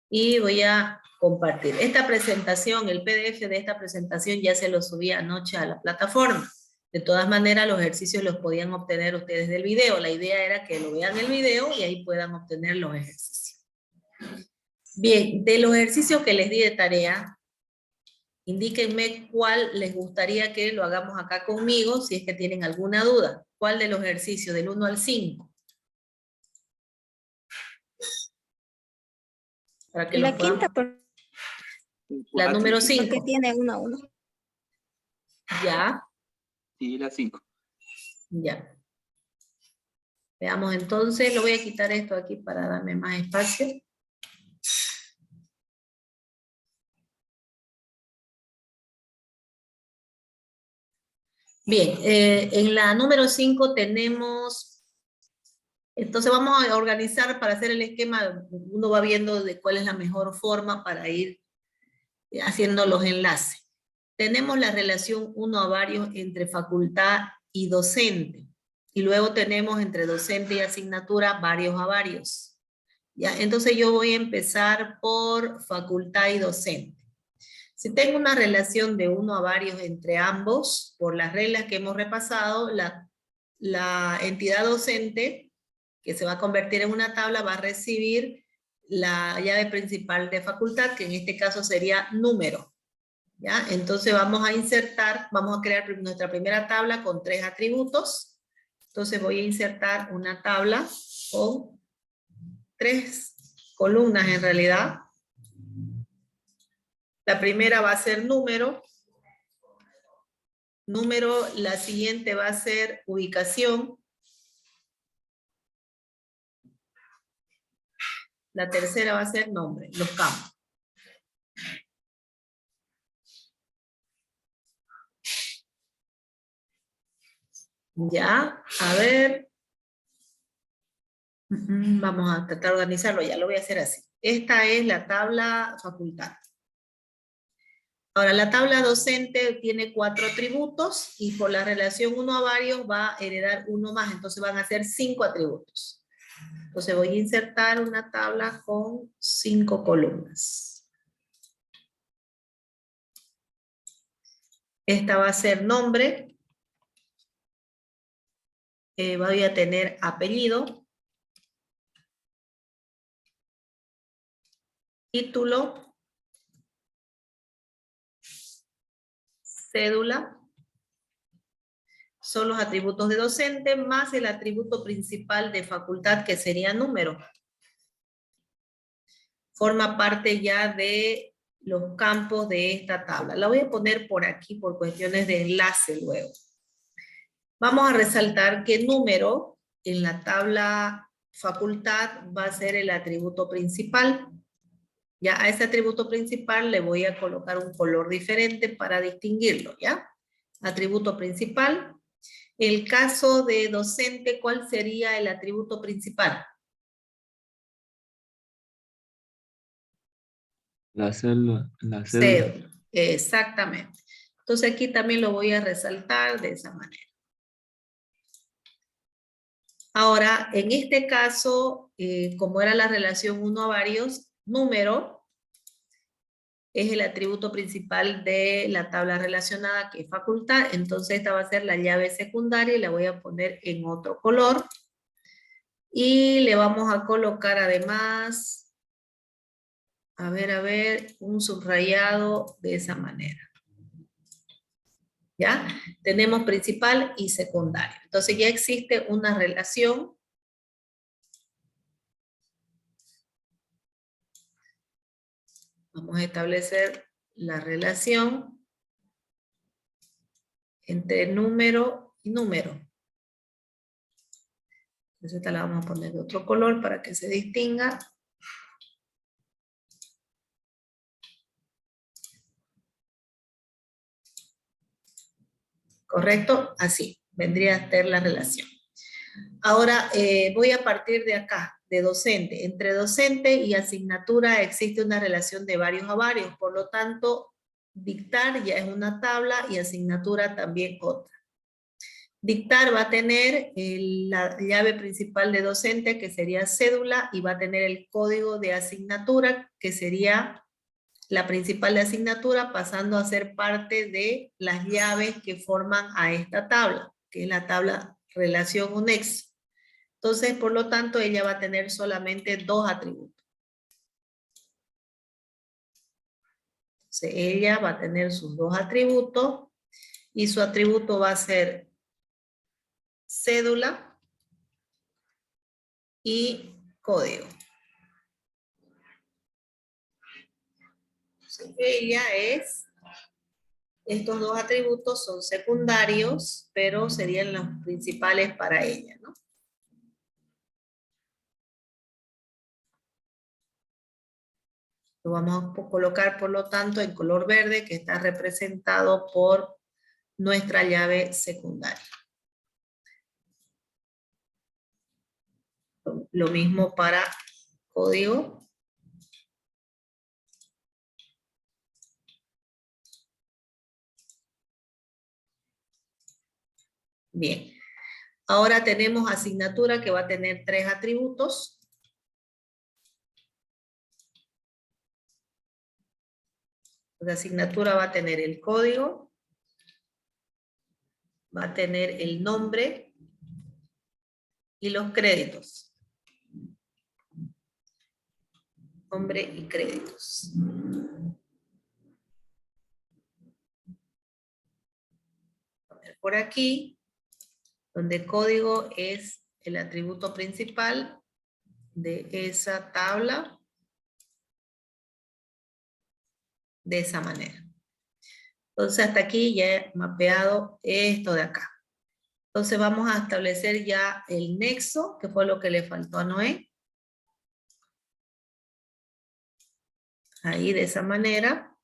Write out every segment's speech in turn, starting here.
y voy a compartir. Esta presentación, el PDF de esta presentación ya se lo subí anoche a la plataforma. De todas maneras, los ejercicios los podían obtener ustedes del video. La idea era que lo vean el video y ahí puedan obtener los ejercicios. Bien, de los ejercicios que les di de tarea, indíquenme cuál les gustaría que lo hagamos acá conmigo, si es que tienen alguna duda. ¿Cuál de los ejercicios, del 1 al 5? Para que La quinta, la número 5. porque tiene 1 a 1. Ya. Sí, la 5. Ya. Veamos entonces, lo voy a quitar esto aquí para darme más espacio. Bien, en la número 5 tenemos, entonces vamos a organizar para hacer el esquema, uno va viendo de cuál es la mejor forma para ir haciendo los enlaces. Tenemos la relación 1 a varios entre facultad y docente, y luego tenemos entre docente y asignatura varios a varios. ¿Ya? Entonces yo voy a empezar por facultad y docente. Si tengo una relación de 1 a varios entre ambos, por las reglas que hemos repasado, la entidad docente, que se va a convertir en una tabla, va a recibir la llave principal de facultad, que en este caso sería número. ¿Ya? Entonces vamos a insertar, vamos a crear nuestra primera tabla con 3 atributos. Entonces voy a insertar una tabla con 3 columnas en realidad. La primera va a ser número. Número, la siguiente va a ser ubicación. La tercera va a ser nombre, los campos. Ya, a ver. Vamos a tratar de organizarlo, ya lo voy a hacer así. Esta es la tabla facultad. Ahora, la tabla docente tiene 4 atributos y por la relación 1 a varios va a heredar uno más, entonces van a ser 5 atributos. Entonces voy a insertar una tabla con 5 columnas. Esta va a ser nombre. Voy a tener apellido. Título. Cédula. Son los atributos de docente más el atributo principal de facultad que sería número. Forma parte ya de los campos de esta tabla. La voy a poner por aquí por cuestiones de enlace luego. Vamos a resaltar que número en la tabla facultad va a ser el atributo principal. Ya a ese atributo principal le voy a colocar un color diferente para distinguirlo, ¿ya? Atributo principal. El caso de docente, ¿cuál sería el atributo principal? La cédula. Cédula, exactamente. Entonces aquí también lo voy a resaltar de esa manera. Ahora, en este caso, como era la relación 1 a varios, número es el atributo principal de la tabla relacionada, que es facultad. Entonces esta va a ser la llave secundaria y la voy a poner en otro color. Y le vamos a colocar además, a ver, un subrayado de esa manera. ¿Ya? Tenemos principal y secundario. Entonces ya existe una relación. Vamos a establecer la relación entre número y número. Entonces esta la vamos a poner de otro color para que se distinga. ¿Correcto? Así, vendría a ser la relación. Ahora voy a partir de acá, de docente. Entre docente y asignatura existe una relación de varios a varios, por lo tanto, dictar ya es una tabla y asignatura también otra. Dictar va a tener la llave principal de docente, que sería cédula, y va a tener el código de asignatura, que sería la principal de asignatura, pasando a ser parte de las llaves que forman a esta tabla, que es la tabla relación o nexo. Entonces, por lo tanto, ella va a tener solamente dos atributos. Entonces, ella va a tener sus dos atributos, y su atributo va a ser cédula y código. Entonces, estos dos atributos son secundarios, pero serían los principales para ella, ¿no? Lo vamos a colocar, por lo tanto, en color verde, que está representado por nuestra llave secundaria. Lo mismo para código. Bien. Ahora tenemos asignatura, que va a tener tres atributos. La asignatura va a tener el código, va a tener el nombre y los créditos. Nombre y créditos. Por aquí, donde código es el atributo principal de esa tabla, de esa manera. Entonces hasta aquí ya he mapeado esto de acá. Entonces vamos a establecer ya el nexo, que fue lo que le faltó a Noé. Ahí de esa manera.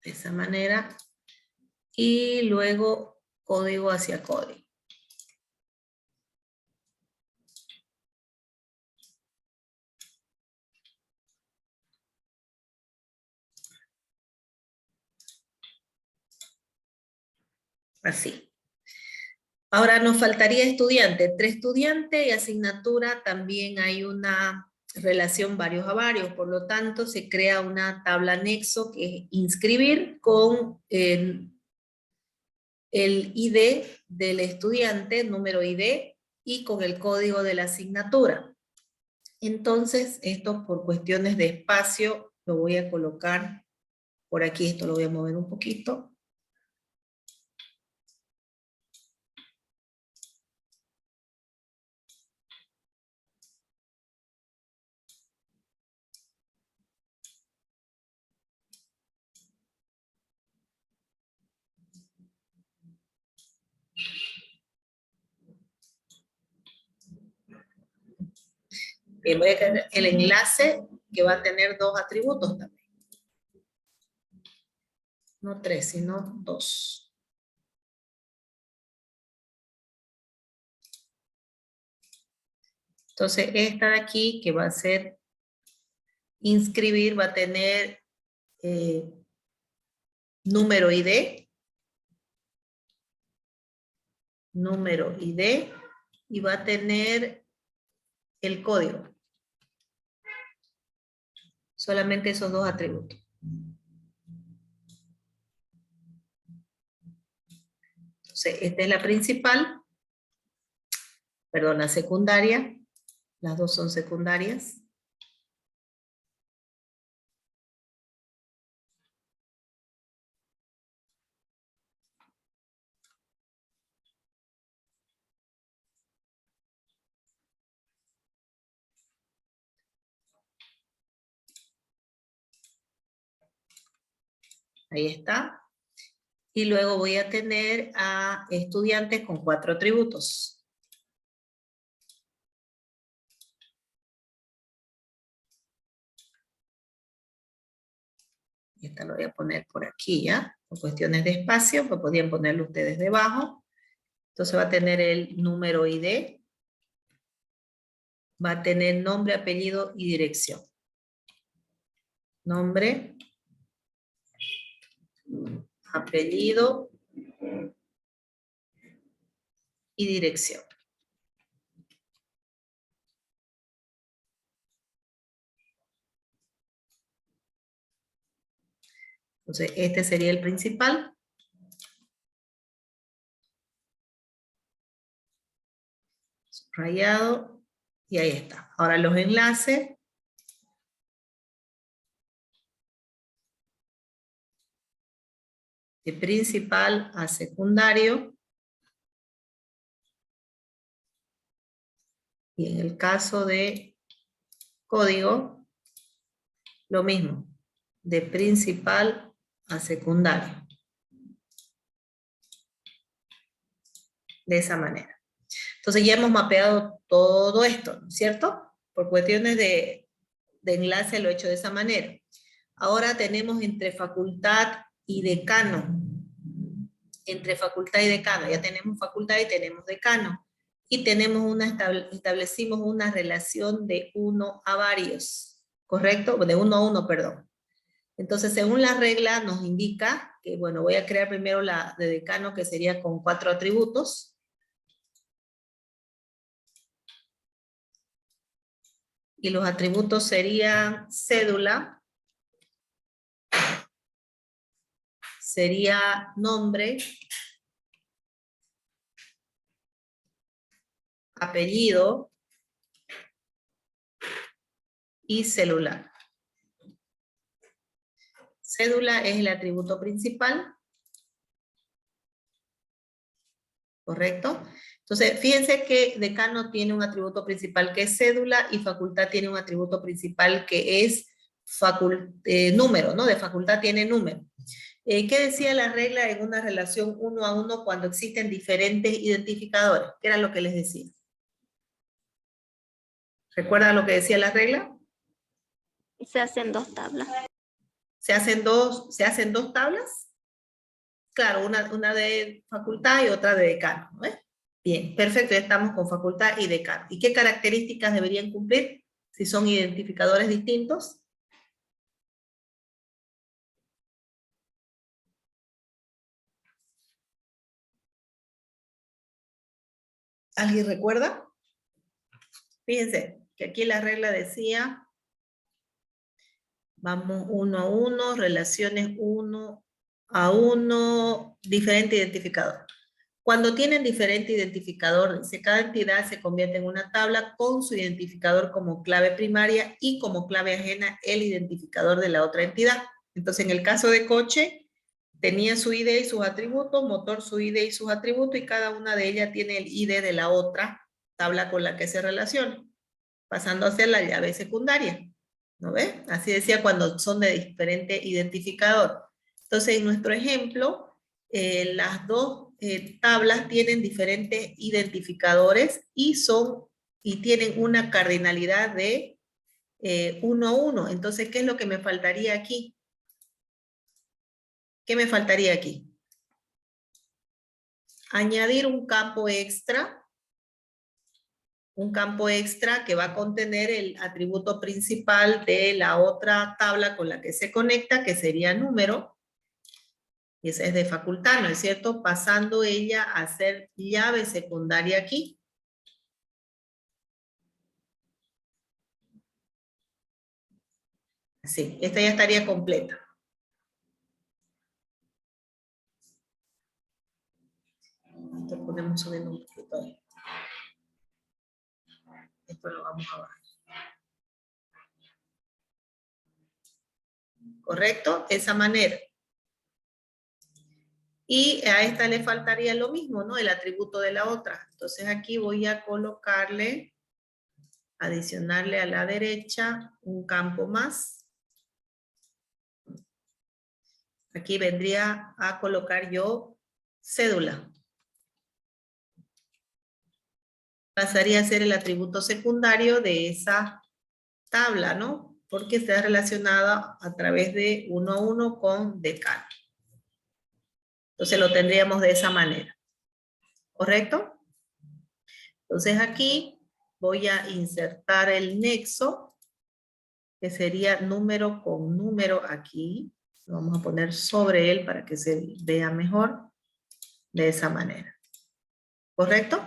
De esa manera. Y luego código hacia código. Así. Ahora nos faltaría estudiante. Entre estudiante y asignatura también hay una relación varios a varios. Por lo tanto, se crea una tabla nexo, que es inscribir con el ID del estudiante, número ID, y con el código de la asignatura. Entonces, esto por cuestiones de espacio lo voy a colocar por aquí. Esto lo voy a mover un poquito. Bien, voy a tener el enlace, que va a tener dos atributos también. No tres, sino dos. Entonces, esta de aquí, que va a ser inscribir, va a tener número ID, y va a tener el código. Solamente esos dos atributos. Entonces, esta es la principal, perdón, la secundaria. Las dos son secundarias. Ahí está. Y luego voy a tener a estudiantes con 4 atributos. Y esta lo voy a poner por aquí ya. Por cuestiones de espacio, pues podían ponerlo ustedes debajo. Entonces va a tener el número ID. Va a tener nombre, apellido y dirección. Nombre, apellido y dirección. Entonces, este sería el principal. Subrayado. Y ahí está. Ahora los enlaces. De principal a secundario. Y en el caso de código, lo mismo. De principal a secundario. De esa manera. Entonces ya hemos mapeado todo esto, ¿no es cierto? Por cuestiones de enlace lo he hecho de esa manera. Ahora tenemos entre facultad y decano. Entre facultad y decano. Ya tenemos facultad y tenemos decano. Y tenemos establecimos una relación de 1 a varios. ¿Correcto? De 1 a 1, perdón. Entonces, según la regla nos indica que, bueno, voy a crear primero la de decano, que sería con 4 atributos. Y los atributos serían cédula, sería nombre, apellido y celular. Cédula es el atributo principal. ¿Correcto? Entonces, fíjense que decano tiene un atributo principal que es cédula y facultad tiene un atributo principal que es número, ¿no? De facultad tiene número. ¿Qué decía la regla en una relación 1 a 1 cuando existen diferentes identificadores? ¿Qué era lo que les decía? ¿Recuerdan lo que decía la regla? Se hacen 2 tablas. ¿Se hacen dos tablas? Claro, una de facultad y otra de decano, ¿no? Bien, perfecto, ya estamos con facultad y decano. ¿Y qué características deberían cumplir si son identificadores distintos? ¿Alguien recuerda? Fíjense que aquí la regla decía, vamos 1 a 1, relaciones 1 a 1, diferente identificador. Cuando tienen diferente identificador, dice, cada entidad se convierte en una tabla con su identificador como clave primaria y como clave ajena el identificador de la otra entidad. Entonces, en el caso de coche, tenía su ID y sus atributos, motor su ID y sus atributos, y cada una de ellas tiene el ID de la otra tabla con la que se relaciona, pasando a ser la llave secundaria. ¿No ves? Así decía cuando son de diferente identificador. Entonces, en nuestro ejemplo, las dos tablas tienen diferentes identificadores y tienen una cardinalidad de 1 a 1. Entonces, ¿qué es lo que me faltaría aquí? ¿Qué me faltaría aquí? Añadir un campo extra que va a contener el atributo principal de la otra tabla con la que se conecta, que sería número. Y esa es de facultad, ¿no es cierto? Pasando ella a ser llave secundaria aquí. Sí, esta ya estaría completa. Esto podemos subir un poquito ahí. Esto lo vamos a bajar. ¿Correcto? De esa manera. Y a esta le faltaría lo mismo, ¿no? El atributo de la otra. Entonces aquí voy a colocarle, adicionarle a la derecha un campo más. Aquí vendría a colocar yo cédula. Pasaría a ser el atributo secundario de esa tabla, ¿no? Porque está relacionada a través de 1 a 1 con decano. Entonces lo tendríamos de esa manera. ¿Correcto? Entonces aquí voy a insertar el nexo, que sería número con número. número aquí, lo vamos a poner sobre él para que se vea mejor, de esa manera. ¿Correcto?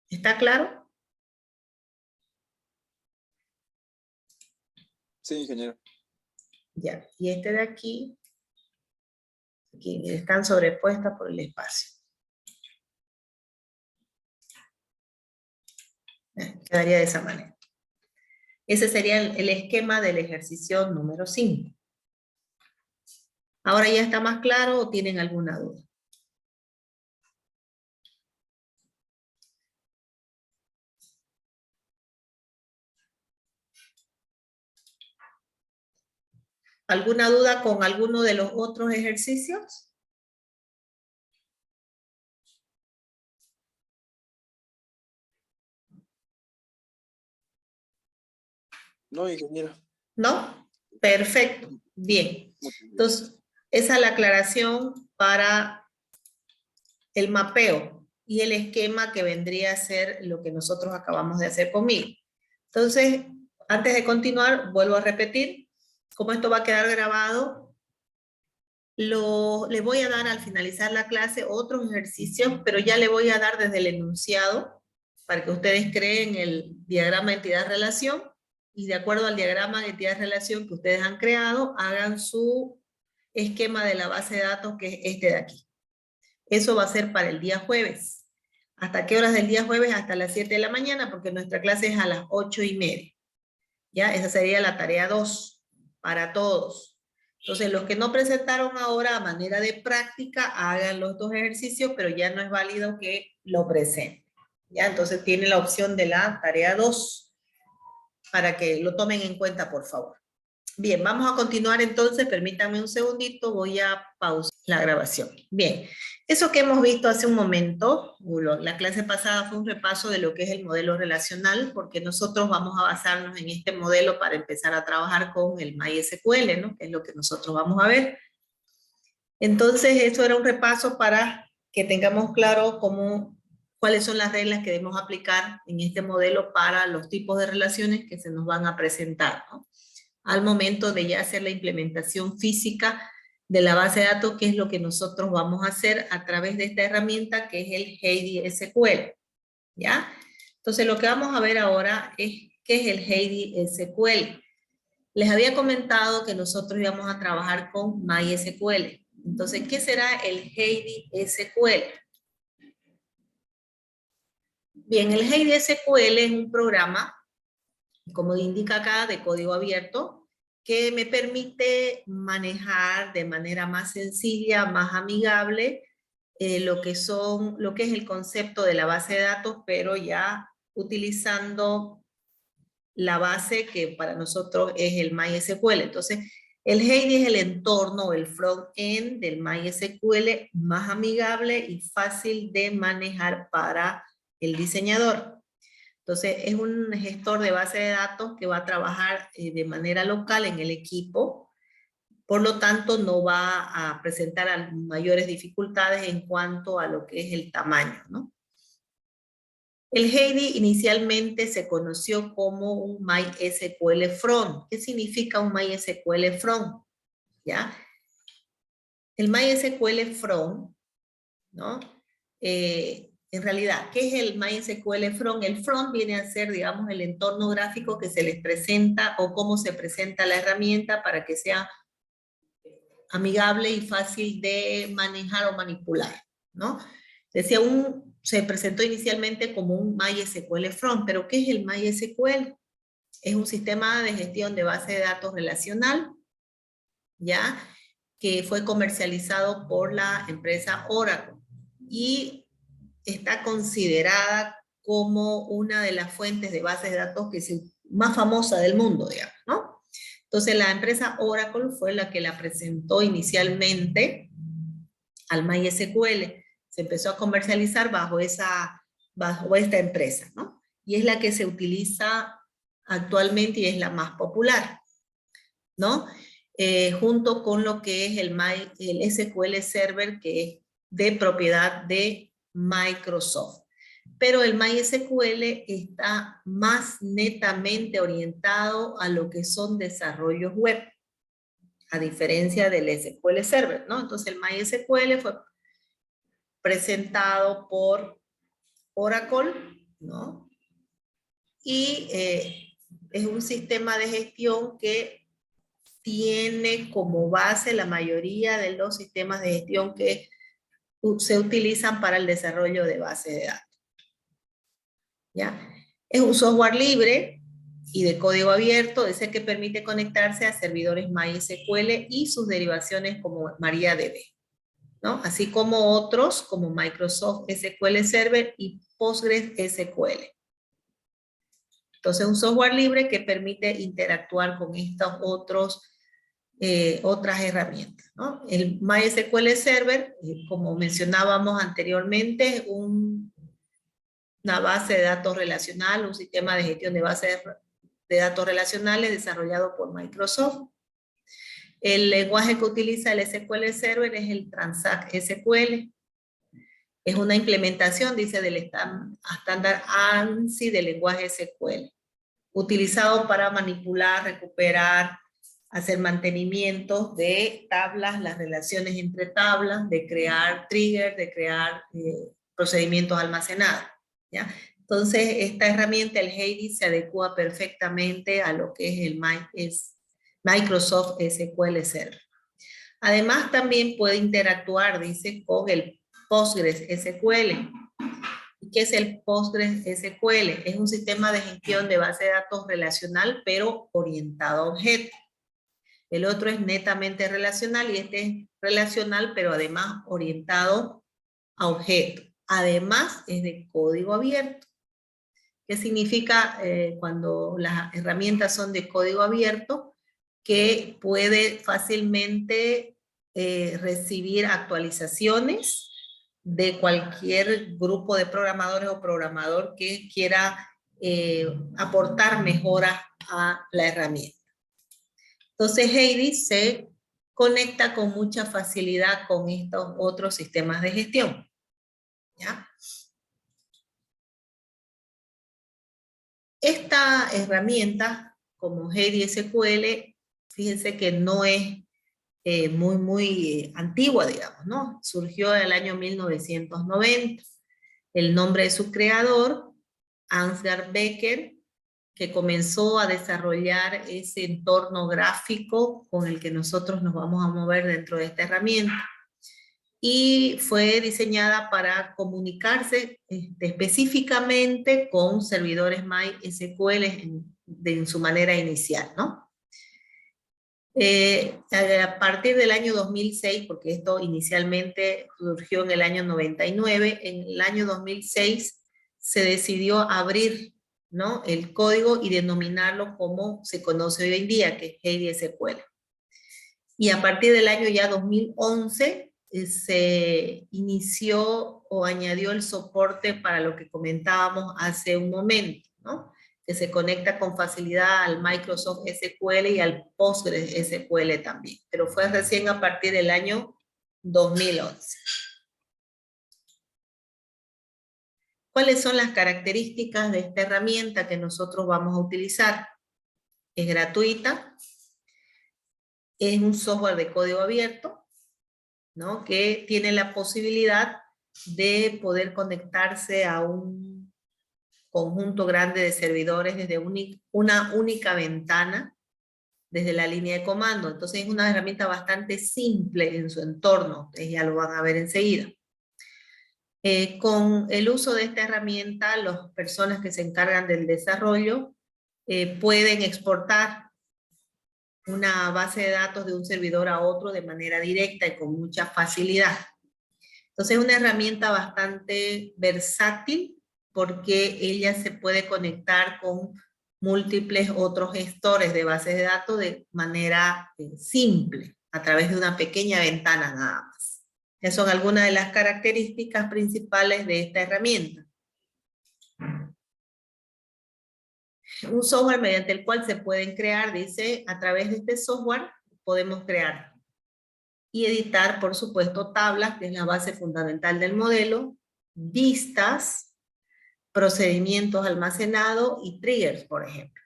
¿Está claro? Sí, ingeniero. Ya, y este de aquí están sobrepuestas por el espacio. Quedaría de esa manera. Ese sería el esquema del ejercicio número 5. ¿Ahora ya está más claro o tienen alguna duda? ¿Alguna duda con alguno de los otros ejercicios? No, ingeniero. ¿No? Perfecto. Bien. Entonces, esa es la aclaración para el mapeo y el esquema que vendría a ser lo que nosotros acabamos de hacer conmigo. Entonces, antes de continuar, vuelvo a repetir, como esto va a quedar grabado, le voy a dar al finalizar la clase otros ejercicios, pero ya le voy a dar desde el enunciado para que ustedes creen el diagrama de entidad-relación y de acuerdo al diagrama de entidad-relación que ustedes han creado, hagan su esquema de la base de datos que es este de aquí. Eso va a ser para el día jueves. ¿Hasta qué horas del día jueves? Hasta las 7 de la mañana, porque nuestra clase es a las 8:30. ¿Ya? Esa sería la tarea 2 para todos. Entonces, los que no presentaron ahora a manera de práctica, hagan los dos ejercicios, pero ya no es válido que lo presenten. ¿Ya? Entonces, tienen la opción de la tarea 2 para que lo tomen en cuenta, por favor. Bien, vamos a continuar entonces, permítanme un segundito, voy a pausar la grabación. Bien, eso que hemos visto hace un momento, la clase pasada fue un repaso de lo que es el modelo relacional, porque nosotros vamos a basarnos en este modelo para empezar a trabajar con el MySQL, ¿no? Que es lo que nosotros vamos a ver. Entonces, esto era un repaso para que tengamos claro cuáles son las reglas que debemos aplicar en este modelo para los tipos de relaciones que se nos van a presentar, ¿no? Al momento de ya hacer la implementación física de la base de datos, que es lo que nosotros vamos a hacer a través de esta herramienta que es el Heidi SQL, ¿ya? Entonces lo que vamos a ver ahora es qué es el Heidi SQL. Les había comentado que nosotros íbamos a trabajar con MySQL. Entonces, ¿qué será el Heidi SQL? Bien, el Heidi SQL es un programa, como indica acá, de código abierto, que me permite manejar de manera más sencilla, más amigable, lo que es el concepto de la base de datos, pero ya utilizando la base que para nosotros es el MySQL. Entonces, el Heidi es el entorno, el front-end del MySQL más amigable y fácil de manejar para el diseñador. Entonces, es un gestor de base de datos que va a trabajar de manera local en el equipo. Por lo tanto, no va a presentar mayores dificultades en cuanto a lo que es el tamaño, ¿no? El Heidi inicialmente se conoció como un MySQL Front. ¿Qué significa un MySQL Front? ¿Ya? El MySQL Front, ¿no? En realidad, ¿qué es el MySQL Front? El front viene a ser, digamos, el entorno gráfico que se les presenta o cómo se presenta la herramienta para que sea amigable y fácil de manejar o manipular, ¿no? Decía, se presentó inicialmente como un MySQL Front, pero ¿qué es el MySQL? Es un sistema de gestión de base de datos relacional, ¿ya? Que fue comercializado por la empresa Oracle y está considerada como una de las fuentes de bases de datos más famosa del mundo, digamos, ¿no? Entonces la empresa Oracle fue la que la presentó inicialmente al MySQL. Se empezó a comercializar bajo esta empresa, ¿no? Y es la que se utiliza actualmente y es la más popular, ¿no? Junto con lo que es el SQL Server, que es de propiedad de Microsoft. Pero el MySQL está más netamente orientado a lo que son desarrollos web, a diferencia del SQL Server, ¿no? Entonces el MySQL fue presentado por Oracle, ¿no? Y es un sistema de gestión que tiene como base la mayoría de los sistemas de gestión que se utilizan para el desarrollo de bases de datos. ¿Ya? Es un software libre y de código abierto, es el que permite conectarse a servidores MySQL y sus derivaciones como MariaDB, ¿no? Así como otros como Microsoft SQL Server y PostgreSQL. Entonces, un software libre que permite interactuar con estas otras herramientas, ¿no? El MySQL Server, como mencionábamos anteriormente, es una base de datos relacional, un sistema de gestión de bases de datos relacionales desarrollado por Microsoft. El lenguaje que utiliza el SQL Server es el Transact SQL. Es una implementación, dice, del estándar ANSI del lenguaje SQL, utilizado para manipular, recuperar, hacer mantenimiento de tablas, las relaciones entre tablas, de crear triggers, de crear procedimientos almacenados, ¿ya? Entonces, esta herramienta, el Hades, se adecua perfectamente a lo que es el Microsoft SQL Server. Además, también puede interactuar, dice, con el PostgreSQL. ¿Qué es el PostgreSQL? Es un sistema de gestión de base de datos relacional, pero orientado a objetos. El otro es netamente relacional y este es relacional, pero además orientado a objetos. Además, es de código abierto. ¿Qué significa cuando las herramientas son de código abierto? Que puede fácilmente recibir actualizaciones de cualquier grupo de programadores o programador que quiera aportar mejoras a la herramienta. Entonces Hades se conecta con mucha facilidad con estos otros sistemas de gestión, ¿ya? Esta herramienta, como Hades SQL, fíjense que no es muy antigua, digamos, ¿no? Surgió en el año 1990. El nombre de su creador, Ansgar Becker, que comenzó a desarrollar ese entorno gráfico con el que nosotros nos vamos a mover dentro de esta herramienta. Y fue diseñada para comunicarse específicamente con servidores MySQL en su manera inicial, ¿no? A partir del año 2006, porque esto inicialmente surgió en el año 99, en el año 2006 se decidió abrir, ¿no?, el código y denominarlo como se conoce hoy en día, que es Hades SQL. Y a partir del año ya 2011 se inició o añadió el soporte para lo que comentábamos hace un momento, ¿no?, que se conecta con facilidad al Microsoft SQL y al PostgreSQL también, pero fue recién a partir del año 2011. ¿Cuáles son las características de esta herramienta que nosotros vamos a utilizar? Es gratuita, es un software de código abierto, ¿no?, que tiene la posibilidad de poder conectarse a un conjunto grande de servidores desde una única ventana, desde la línea de comando. Entonces es una herramienta bastante simple en su entorno, ustedes ya lo van a ver enseguida. Con el uso de esta herramienta, las personas que se encargan del desarrollo pueden exportar una base de datos de un servidor a otro de manera directa y con mucha facilidad. Entonces es una herramienta bastante versátil porque ella se puede conectar con múltiples otros gestores de bases de datos de manera simple, a través de una pequeña ventana nada más. Esas son algunas de las características principales de esta herramienta. Un software mediante el cual se pueden crear, dice, a través de este software podemos crear y editar, por supuesto, tablas, que es la base fundamental del modelo, vistas, procedimientos almacenados y triggers, por ejemplo,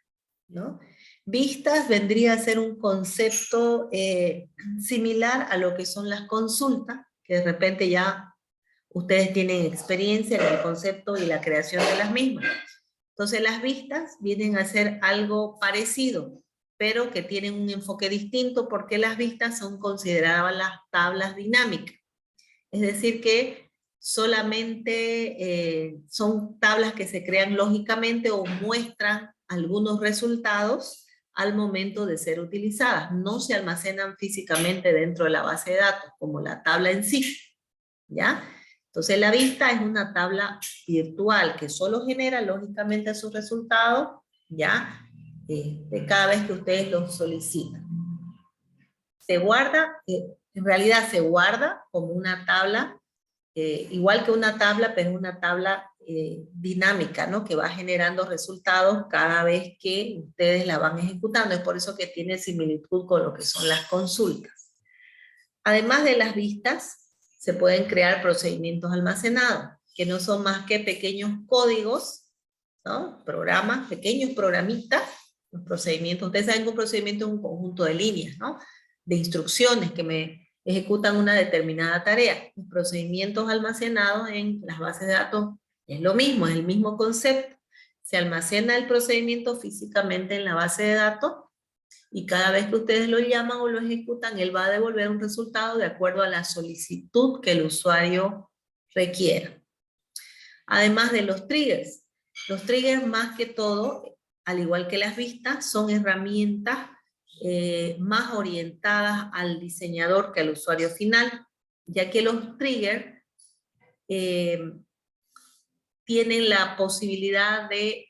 ¿no? Vistas vendría a ser un concepto similar a lo que son las consultas, que de repente ya ustedes tienen experiencia en el concepto y la creación de las mismas. Entonces las vistas vienen a ser algo parecido, pero que tienen un enfoque distinto porque las vistas son consideradas las tablas dinámicas. Es decir que solamente son tablas que se crean lógicamente o muestran algunos resultados al momento de ser utilizadas. No se almacenan físicamente dentro de la base de datos, como la tabla en sí, ¿ya? Entonces la vista es una tabla virtual que solo genera lógicamente sus resultados, ¿ya? De cada vez que ustedes los solicitan. Se guarda, en realidad se guarda como una tabla, igual que una tabla, pero una tabla dinámica, ¿no? Que va generando resultados cada vez que ustedes la van ejecutando. Es por eso que tiene similitud con lo que son las consultas. Además de las vistas, se pueden crear procedimientos almacenados, que no son más que pequeños códigos, ¿no? Programas, pequeños programitas, los procedimientos. Ustedes saben que un procedimiento es un conjunto de líneas, ¿no? De instrucciones que me ejecutan una determinada tarea. Los procedimientos almacenados en las bases de datos es lo mismo, es el mismo concepto. Se almacena el procedimiento físicamente en la base de datos y cada vez que ustedes lo llaman o lo ejecutan, él va a devolver un resultado de acuerdo a la solicitud que el usuario requiera. Además de los triggers más que todo, al igual que las vistas, son herramientas más orientadas al diseñador que al usuario final, ya que los triggers tienen la posibilidad de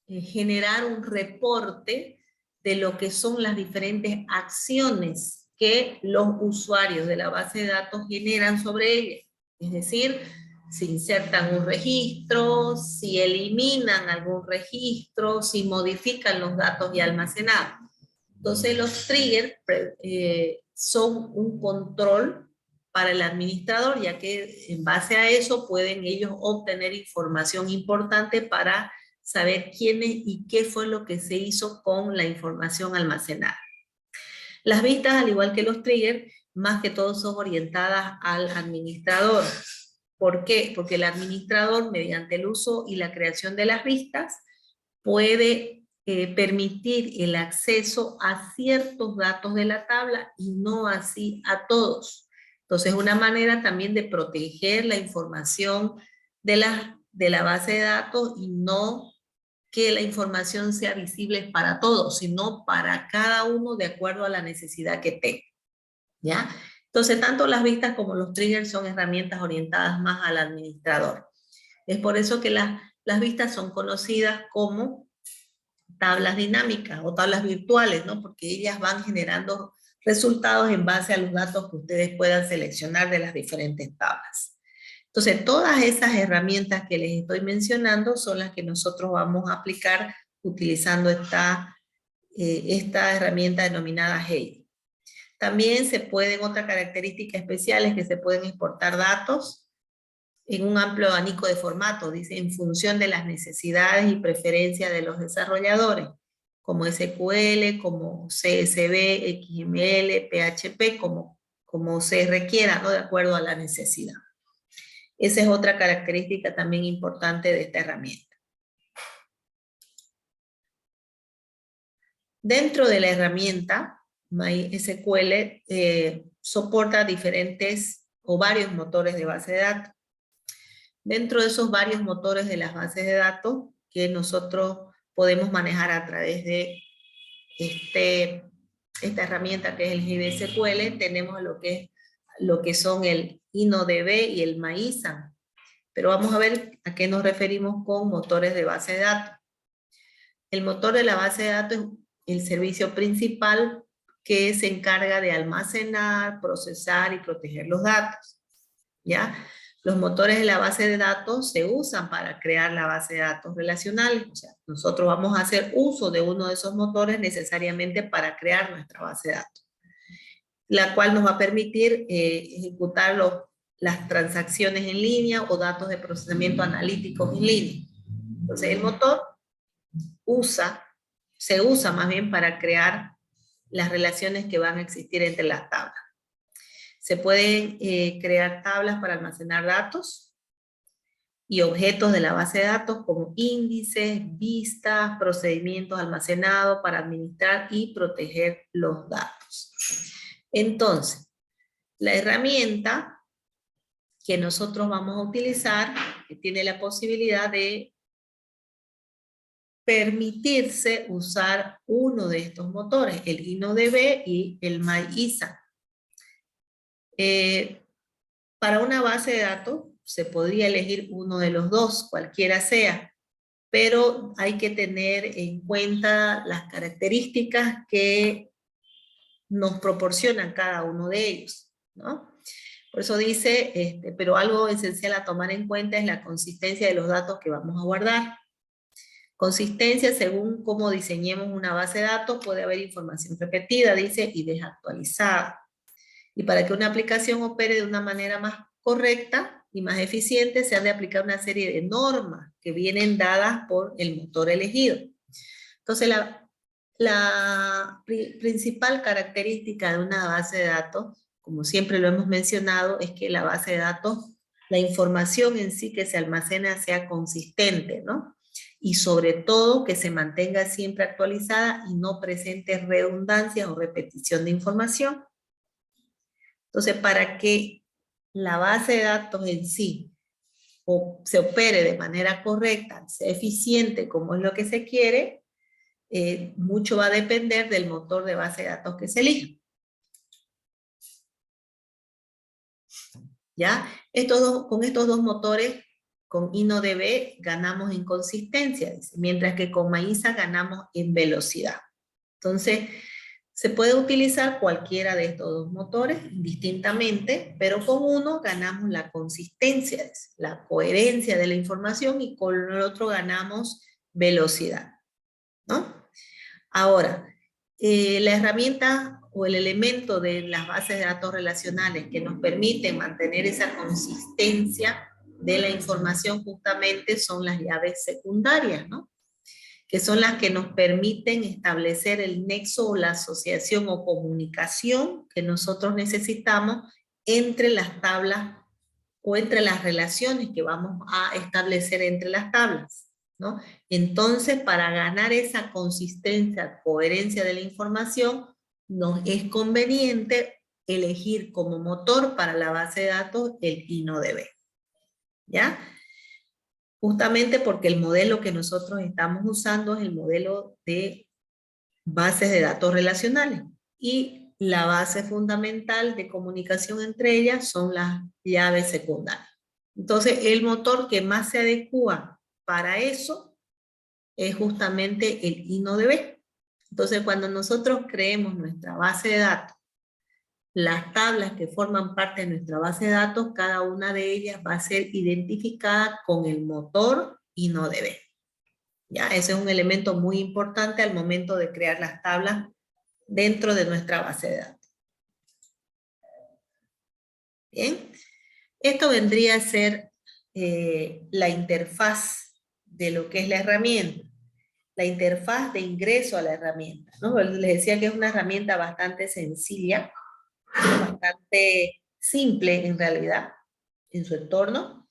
generar un reporte de lo que son las diferentes acciones que los usuarios de la base de datos generan sobre ella. Es decir, si insertan un registro, si eliminan algún registro, si modifican los datos ya almacenados. Entonces los triggers son un control para el administrador, ya que en base a eso pueden ellos obtener información importante para saber quiénes y qué fue lo que se hizo con la información almacenada. Las vistas, al igual que los triggers, más que todo son orientadas al administrador. ¿Por qué? Porque el administrador, mediante el uso y la creación de las vistas, puede permitir el acceso a ciertos datos de la tabla y no así a todos. Entonces, una manera también de proteger la información de la base de datos y no que la información sea visible para todos, sino para cada uno de acuerdo a la necesidad que tenga, ¿ya? Entonces, tanto las vistas como los triggers son herramientas orientadas más al administrador. Es por eso que las vistas son conocidas como tablas dinámicas o tablas virtuales, ¿no? Porque ellas van generando resultados en base a los datos que ustedes puedan seleccionar de las diferentes tablas. Entonces, todas esas herramientas que les estoy mencionando son las que nosotros vamos a aplicar utilizando esta herramienta denominada Heidi. También se pueden, otra característica especial es que se pueden exportar datos en un amplio abanico de formatos, dice, en función de las necesidades y preferencias de los desarrolladores, como SQL, como CSV, XML, PHP, como se requiera, ¿no? De acuerdo a la necesidad. Esa es otra característica también importante de esta herramienta. Dentro de la herramienta, MySQL soporta diferentes o varios motores de base de datos. Dentro de esos varios motores de las bases de datos que nosotros podemos manejar a través de esta herramienta que es el GDSQL, tenemos lo que son el InnoDB y el MyISAM. Pero vamos a ver a qué nos referimos con motores de base de datos. El motor de la base de datos es el servicio principal que se encarga de almacenar, procesar y proteger los datos, ¿ya? Los motores de la base de datos se usan para crear la base de datos relacionales. O sea, nosotros vamos a hacer uso de uno de esos motores necesariamente para crear nuestra base de datos, la cual nos va a permitir ejecutar las transacciones en línea o datos de procesamiento analíticos en línea. Entonces el motor usa se usa más bien para crear las relaciones que van a existir entre las tablas. Se pueden crear tablas para almacenar datos y objetos de la base de datos como índices, vistas, procedimientos almacenados para administrar y proteger los datos. Entonces, la herramienta que nosotros vamos a utilizar tiene la posibilidad de permitirse usar uno de estos motores, el InnoDB y el MyISA. Para una base de datos se podría elegir uno de los dos, cualquiera sea, pero hay que tener en cuenta las características que nos proporcionan cada uno de ellos, ¿no? Por eso dice, pero algo esencial a tomar en cuenta es la consistencia de los datos que vamos a guardar. Consistencia, según cómo diseñemos una base de datos, puede haber información repetida, dice, y desactualizada. Y para que una aplicación opere de una manera más correcta y más eficiente, se han de aplicar una serie de normas que vienen dadas por el motor elegido. Entonces, la principal característica de una base de datos, como siempre lo hemos mencionado, es que la base de datos, la información en sí que se almacena sea consistente, ¿no? Y sobre todo que se mantenga siempre actualizada y no presente redundancias o repetición de información. Entonces, para que la base de datos en sí se opere de manera correcta, sea eficiente como es lo que se quiere, mucho va a depender del motor de base de datos que se elija. ¿Ya? Con estos dos motores, con InnoDB ganamos en consistencia, mientras que con MyISA ganamos en velocidad. Entonces, se puede utilizar cualquiera de estos dos motores indistintamente, pero con uno ganamos la consistencia, la coherencia de la información, y con el otro ganamos velocidad, ¿no? Ahora, la herramienta o el elemento de las bases de datos relacionales que nos permiten mantener esa consistencia de la información justamente son las llaves secundarias, ¿no? Que son las que nos permiten establecer el nexo o la asociación o comunicación que nosotros necesitamos entre las tablas o entre las relaciones que vamos a establecer entre las tablas, ¿no? Entonces, para ganar esa consistencia, coherencia de la información, nos es conveniente elegir como motor para la base de datos el InnoDB, ¿ya? Justamente porque el modelo que nosotros estamos usando es el modelo de bases de datos relacionales, y la base fundamental de comunicación entre ellas son las llaves secundarias. Entonces, el motor que más se adecua para eso es justamente el InnoDB. Entonces, cuando nosotros creemos nuestra base de datos, las tablas que forman parte de nuestra base de datos, cada una de ellas va a ser identificada con el motor InnoDB. ¿Ya? Ese es un elemento muy importante al momento de crear las tablas dentro de nuestra base de datos. Bien, esto vendría a ser la interfaz de lo que es la herramienta, la interfaz de ingreso a la herramienta, ¿no? Les decía que es una herramienta bastante sencilla, bastante simple en realidad en su entorno,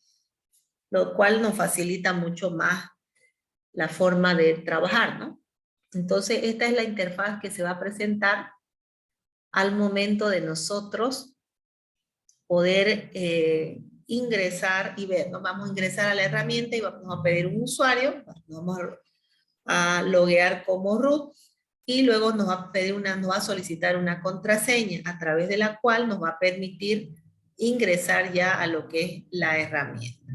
lo cual nos facilita mucho más la forma de trabajar, ¿no? Entonces, esta es la interfaz que se va a presentar al momento de nosotros poder ingresar y ver, ¿no? Vamos a ingresar a la herramienta y vamos a pedir un usuario, vamos a loguear como root, y luego nos va a nos va a solicitar una contraseña a través de la cual nos va a permitir ingresar ya a lo que es la herramienta.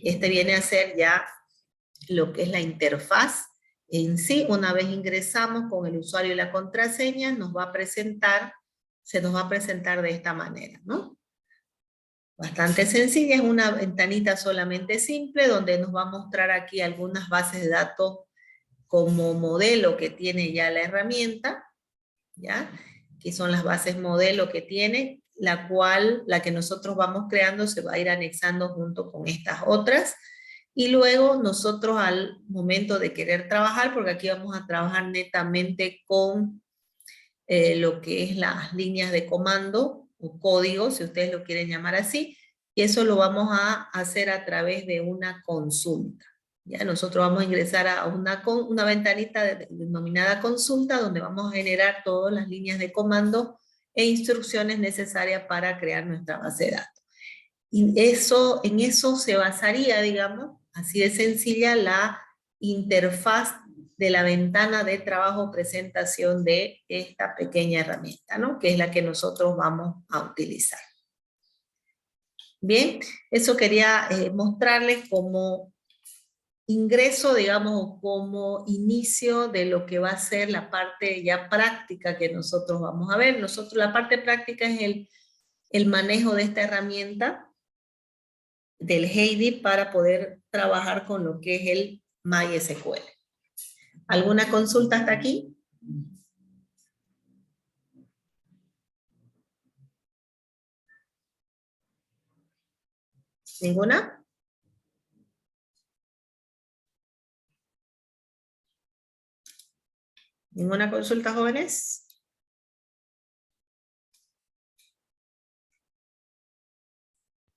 Este viene a ser ya lo que es la interfaz en sí. Una vez ingresamos con el usuario y la contraseña, se nos va a presentar de esta manera, ¿no? Bastante sencilla, es una ventanita solamente simple donde nos va a mostrar aquí algunas bases de datos como modelo que tiene ya la herramienta, ¿ya? Que son las bases modelo que tiene, la que nosotros vamos creando se va a ir anexando junto con estas otras, Y luego nosotros al momento de querer trabajar, porque aquí vamos a trabajar netamente con lo que es las líneas de comando o código, si ustedes lo quieren llamar así, y eso lo vamos a hacer a través de una consulta. Ya nosotros vamos a ingresar a una ventanita denominada consulta, donde vamos a generar todas las líneas de comando e instrucciones necesarias para crear nuestra base de datos. Y en eso se basaría, digamos, así de sencilla, la interfaz de la ventana de trabajo presentación de esta pequeña herramienta, ¿no? Que es la que nosotros vamos a utilizar. Bien, eso quería mostrarles como ingreso, digamos, como inicio de lo que va a ser la parte ya práctica que nosotros vamos a ver. La parte práctica es el manejo de esta herramienta del Heidi para poder trabajar con lo que es el MySQL. ¿Alguna consulta hasta aquí? ¿Ninguna? ¿Ninguna consulta, jóvenes?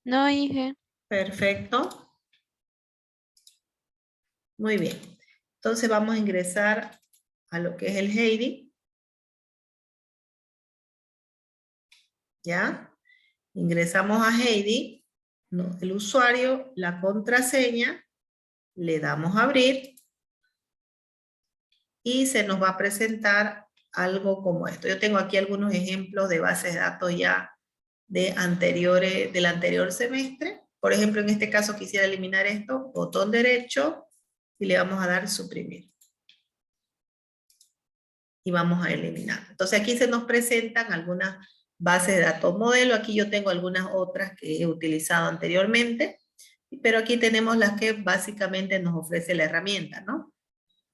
No, Inge. Perfecto. Muy bien. Entonces vamos a ingresar a lo que es el Heidi. ¿Ya? Ingresamos a Heidi, ¿no? El usuario, la contraseña, le damos a abrir y se nos va a presentar algo como esto. Yo tengo aquí algunos ejemplos de bases de datos ya del anterior semestre. Por ejemplo, en este caso quisiera eliminar esto, botón derecho, y le vamos a dar suprimir. Y vamos a eliminar. Entonces aquí se nos presentan algunas bases de datos modelo. Aquí yo tengo algunas otras que he utilizado anteriormente, pero aquí tenemos las que básicamente nos ofrece la herramienta, ¿no?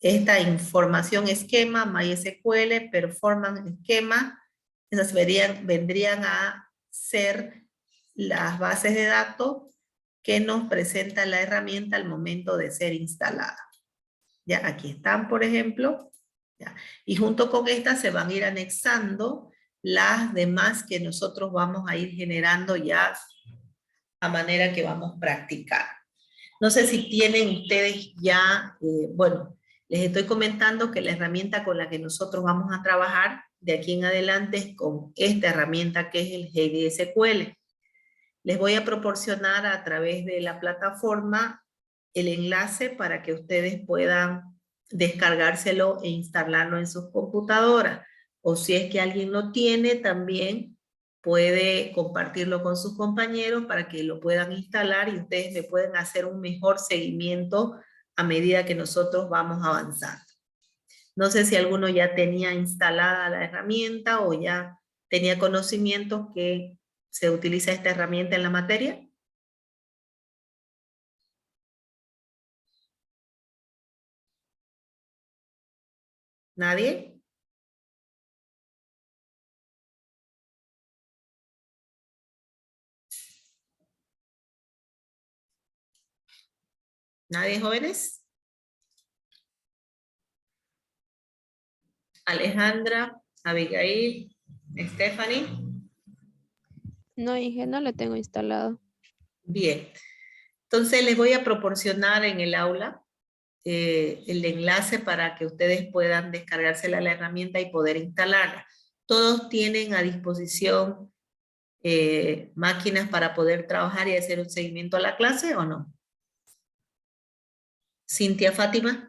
Esta información esquema, MySQL, performance esquema, esas vendrían a ser las bases de datos que nos presenta la herramienta al momento de ser instalada. Ya, aquí están, por ejemplo, ya. Y junto con estas se van a ir anexando las demás que nosotros vamos a ir generando ya a manera que vamos a practicar. No sé si tienen ustedes ya, bueno, les estoy comentando que la herramienta con la que nosotros vamos a trabajar de aquí en adelante es con esta herramienta que es el Heidi SQL. Les voy a proporcionar a través de la plataforma el enlace para que ustedes puedan descargárselo e instalarlo en sus computadoras. O si es que alguien lo tiene, también puede compartirlo con sus compañeros para que lo puedan instalar y ustedes me pueden hacer un mejor seguimiento a medida que nosotros vamos avanzando. No sé si alguno ya tenía instalada la herramienta o ya tenía conocimientos que se utiliza esta herramienta en la materia. ¿Nadie? ¿Nadie, jóvenes? Alejandra, Abigail, Stephanie. No, Inge, no lo tengo instalado. Bien. Entonces les voy a proporcionar en el aula el enlace para que ustedes puedan descargársela la herramienta y poder instalarla. Todos tienen a disposición máquinas para poder trabajar y hacer un seguimiento a la clase, ¿o no? Cintia, Fátima.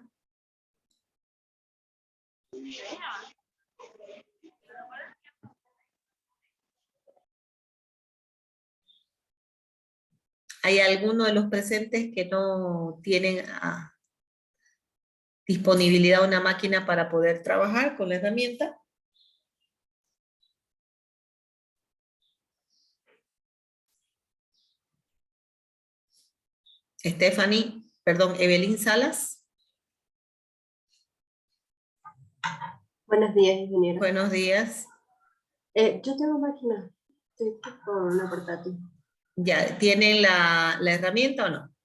¿Hay alguno de los presentes que no tienen disponibilidad una máquina para poder trabajar con la herramienta? Stephanie, perdón, Evelyn Salas. Buenos días, ingeniero. Buenos días. Yo tengo máquina, estoy con una portátil. ¿Ya tienen la herramienta o no?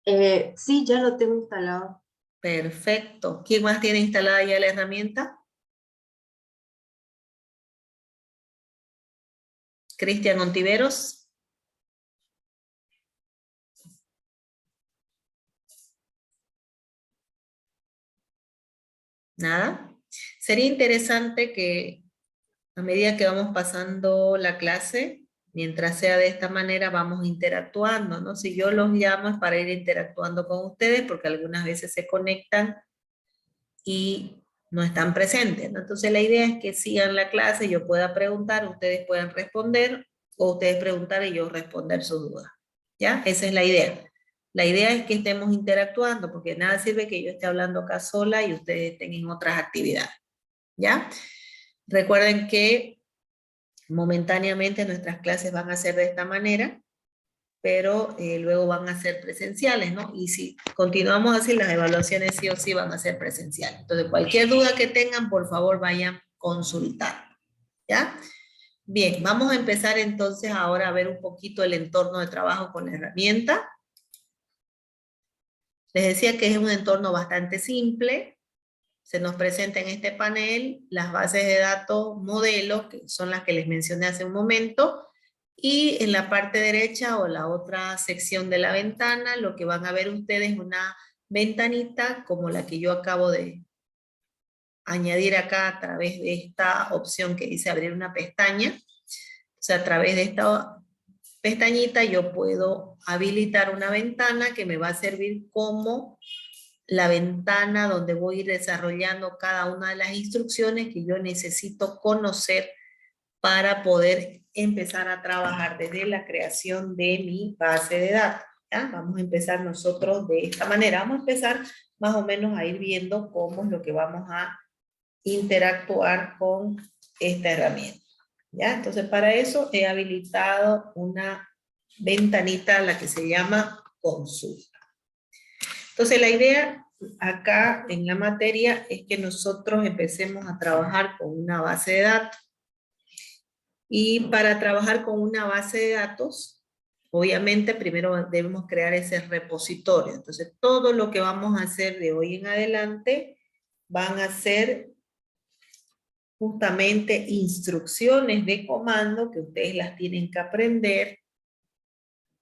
Sí, ya lo tengo instalado. Perfecto. ¿Quién más tiene instalada ya la herramienta? Cristian Ontiveros. Nada. Sería interesante que a medida que vamos pasando la clase, mientras sea de esta manera, vamos interactuando, ¿no? Si yo los llamo es para ir interactuando con ustedes, porque algunas veces se conectan y no están presentes, ¿no? Entonces la idea es que sigan la clase, yo pueda preguntar, ustedes puedan responder, o ustedes preguntar y yo responder sus dudas, ¿ya? Esa es la idea. La idea es que estemos interactuando, porque nada sirve que yo esté hablando acá sola y ustedes estén en otras actividades, ¿ya? Recuerden que momentáneamente nuestras clases van a ser de esta manera, pero luego van a ser presenciales, ¿no? Y si continuamos así, las evaluaciones sí o sí van a ser presenciales. Entonces, cualquier duda que tengan, por favor, vayan consultando, ¿ya? Bien, vamos a empezar entonces ahora a ver un poquito el entorno de trabajo con la herramienta. Les decía que es un entorno bastante simple. Se nos presenta en este panel las bases de datos modelos, que son las que les mencioné hace un momento, y en la parte derecha o la otra sección de la ventana, lo que van a ver ustedes es una ventanita como la que yo acabo de añadir acá a través de esta opción que dice abrir una pestaña. O sea, a través de esta pestañita yo puedo habilitar una ventana que me va a servir como la ventana donde voy a ir desarrollando cada una de las instrucciones que yo necesito conocer para poder empezar a trabajar desde la creación de mi base de datos. ¿Ya? Vamos a empezar nosotros de esta manera. Vamos a empezar más o menos a ir viendo cómo es lo que vamos a interactuar con esta herramienta. ¿Ya? Entonces para eso he habilitado una ventanita, la que se llama consulta. Entonces la idea acá en la materia es que nosotros empecemos a trabajar con una base de datos. Y para trabajar con una base de datos, obviamente primero debemos crear ese repositorio. Entonces todo lo que vamos a hacer de hoy en adelante van a ser justamente instrucciones de comando que ustedes las tienen que aprender,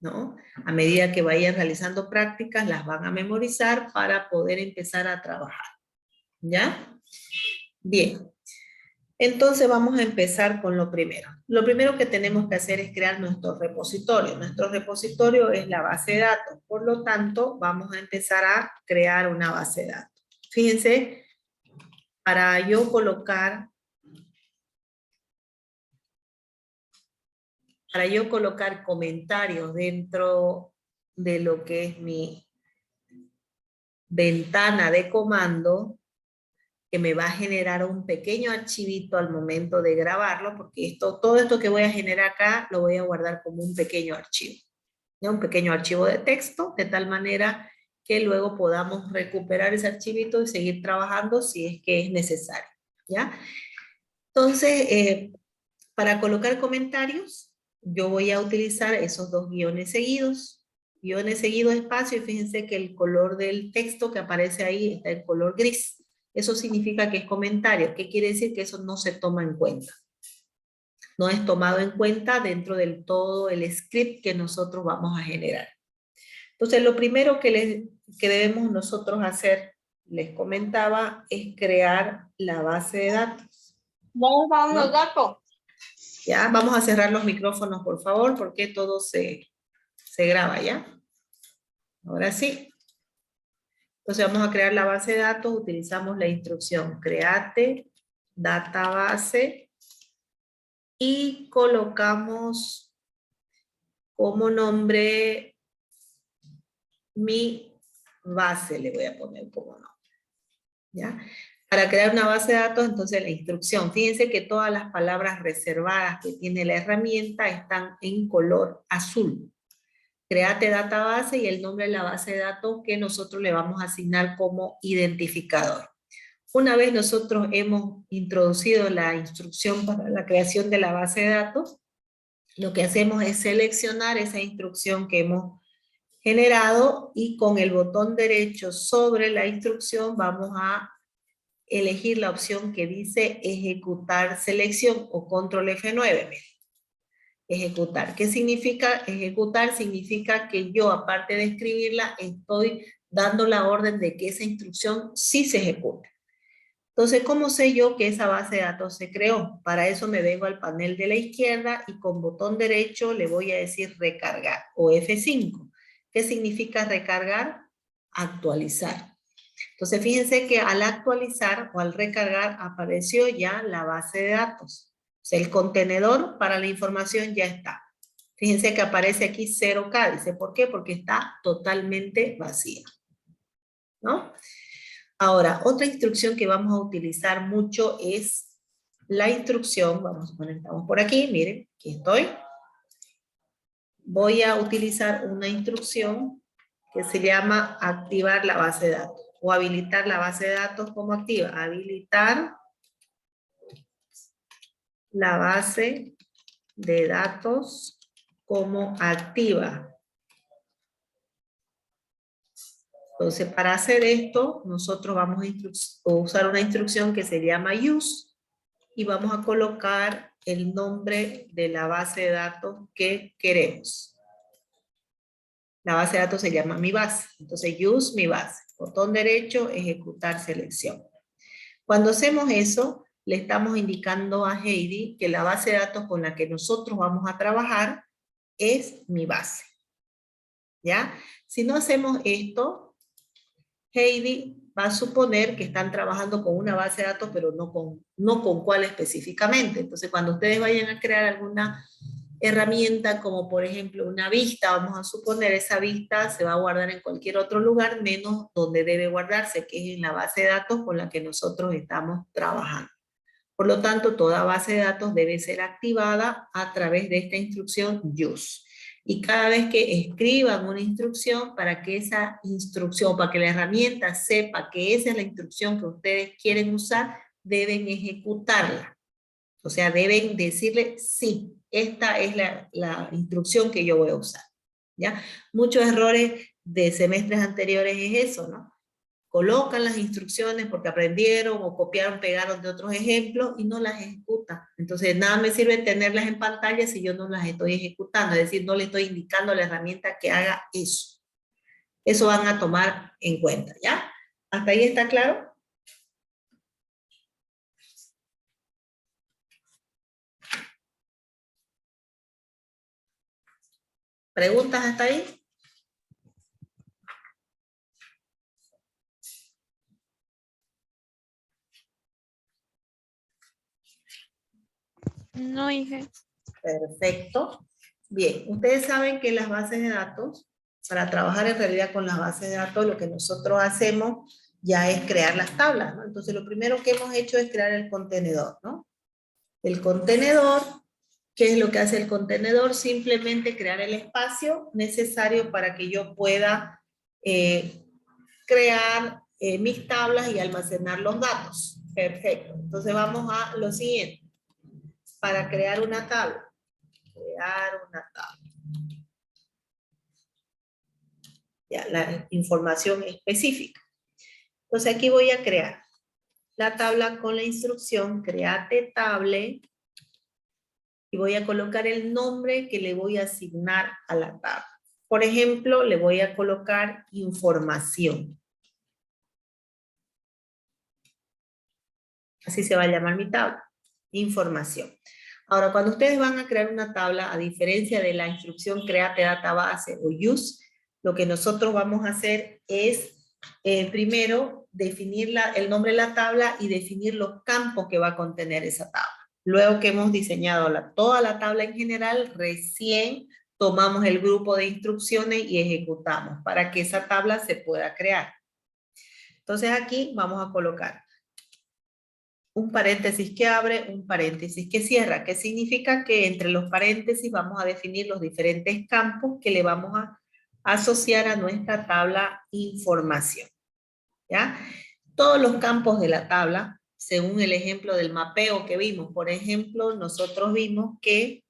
¿no? A medida que vayan realizando prácticas, las van a memorizar para poder empezar a trabajar, ¿ya? Bien, entonces vamos a empezar con lo primero. Lo primero que tenemos que hacer es crear nuestro repositorio. Nuestro repositorio es la base de datos, por lo tanto, vamos a empezar a crear una base de datos. Fíjense, para yo colocar comentarios dentro de lo que es mi ventana de comando, que me va a generar un pequeño archivito al momento de grabarlo, porque todo esto que voy a generar acá lo voy a guardar como un pequeño archivo, ¿ya? Un pequeño archivo de texto, de tal manera que luego podamos recuperar ese archivito y seguir trabajando si es que es necesario, ¿ya? Entonces, para colocar comentarios, yo voy a utilizar esos dos guiones seguidos. Guiones seguidos espacio, y fíjense que el color del texto que aparece ahí está en color gris. Eso significa que es comentario. ¿Qué quiere decir? Que eso no se toma en cuenta. No es tomado en cuenta dentro del todo el script que nosotros vamos a generar. Entonces, lo primero que debemos nosotros hacer, les comentaba, es crear la base de datos. Vamos a ¿No? los datos. Ya, vamos a cerrar los micrófonos, por favor, porque todo se graba, ¿ya? Ahora sí. Entonces vamos a crear la base de datos, utilizamos la instrucción create database y colocamos como nombre mi base, le voy a poner como nombre, ¿ya? Para crear una base de datos, entonces la instrucción, fíjense que todas las palabras reservadas que tiene la herramienta están en color azul. Create database y el nombre de la base de datos que nosotros le vamos a asignar como identificador. Una vez nosotros hemos introducido la instrucción para la creación de la base de datos, lo que hacemos es seleccionar esa instrucción que hemos generado y con el botón derecho sobre la instrucción vamos a elegir la opción que dice ejecutar selección o control F9. Ejecutar. ¿Qué significa ejecutar? Significa que yo, aparte de escribirla, estoy dando la orden de que esa instrucción sí se ejecute. Entonces, ¿cómo sé yo que esa base de datos se creó? Para eso me vengo al panel de la izquierda y con botón derecho le voy a decir recargar o F5. ¿Qué significa recargar? Actualizar. Entonces, fíjense que al actualizar o al recargar apareció ya la base de datos. O sea, el contenedor para la información ya está. Fíjense que aparece aquí 0K. Dice, ¿por qué? Porque está totalmente vacía, ¿no? Ahora, otra instrucción que vamos a utilizar mucho es la instrucción, vamos a poner, estamos por aquí, miren, aquí estoy. Voy a utilizar una instrucción que se llama activar la base de datos o habilitar la base de datos como activa. Habilitar la base de datos como activa. Entonces, para hacer esto, nosotros vamos a usar una instrucción que se llama use y vamos a colocar el nombre de la base de datos que queremos. La base de datos se llama mi base. Entonces, use mi base. Botón derecho, ejecutar selección. Cuando hacemos eso, le estamos indicando a Heidi que la base de datos con la que nosotros vamos a trabajar es mi base. ¿Ya? Si no hacemos esto, Heidi va a suponer que están trabajando con una base de datos, pero no con cuál específicamente. Entonces, cuando ustedes vayan a crear alguna herramienta, como por ejemplo una vista, vamos a suponer, esa vista se va a guardar en cualquier otro lugar, menos donde debe guardarse, que es en la base de datos con la que nosotros estamos trabajando. Por lo tanto, toda base de datos debe ser activada a través de esta instrucción use. Y cada vez que escriban una instrucción, para que esa instrucción, para que la herramienta sepa que esa es la instrucción que ustedes quieren usar, deben ejecutarla. O sea, deben decirle, sí, esta es la instrucción que yo voy a usar. ¿Ya? Muchos errores de semestres anteriores es eso, ¿no? Colocan las instrucciones porque aprendieron o copiaron, pegaron de otros ejemplos y no las ejecutan. Entonces, nada me sirve tenerlas en pantalla si yo no las estoy ejecutando, es decir, no le estoy indicando a la herramienta que haga eso. Eso van a tomar en cuenta, ¿ya? ¿Hasta ahí está claro? ¿Preguntas hasta ahí? No, hija. Perfecto. Bien, ustedes saben que las bases de datos, para trabajar en realidad con las bases de datos, lo que nosotros hacemos ya es crear las tablas, ¿no? Entonces, lo primero que hemos hecho es crear el contenedor, ¿no? El contenedor, ¿qué es lo que hace el contenedor? Simplemente crear el espacio necesario para que yo pueda crear mis tablas y almacenar los datos. Perfecto. Entonces, vamos a lo siguiente. Para crear una tabla. Crear una tabla. Ya, la información específica. Entonces aquí voy a crear la tabla con la instrucción create table y voy a colocar el nombre que le voy a asignar a la tabla. Por ejemplo, le voy a colocar información. Así se va a llamar mi tabla. Información. Ahora, cuando ustedes van a crear una tabla, a diferencia de la instrucción create database o use, lo que nosotros vamos a hacer es primero definir el nombre de la tabla y definir los campos que va a contener esa tabla. Luego que hemos diseñado toda la tabla en general, recién tomamos el grupo de instrucciones y ejecutamos para que esa tabla se pueda crear. Entonces aquí vamos a colocar un paréntesis que abre, un paréntesis que cierra, que significa que entre los paréntesis vamos a definir los diferentes campos que le vamos a asociar a nuestra tabla información. ¿Ya? Todos los campos de la tabla, según el ejemplo del mapeo que vimos, por ejemplo, nosotros vimos que,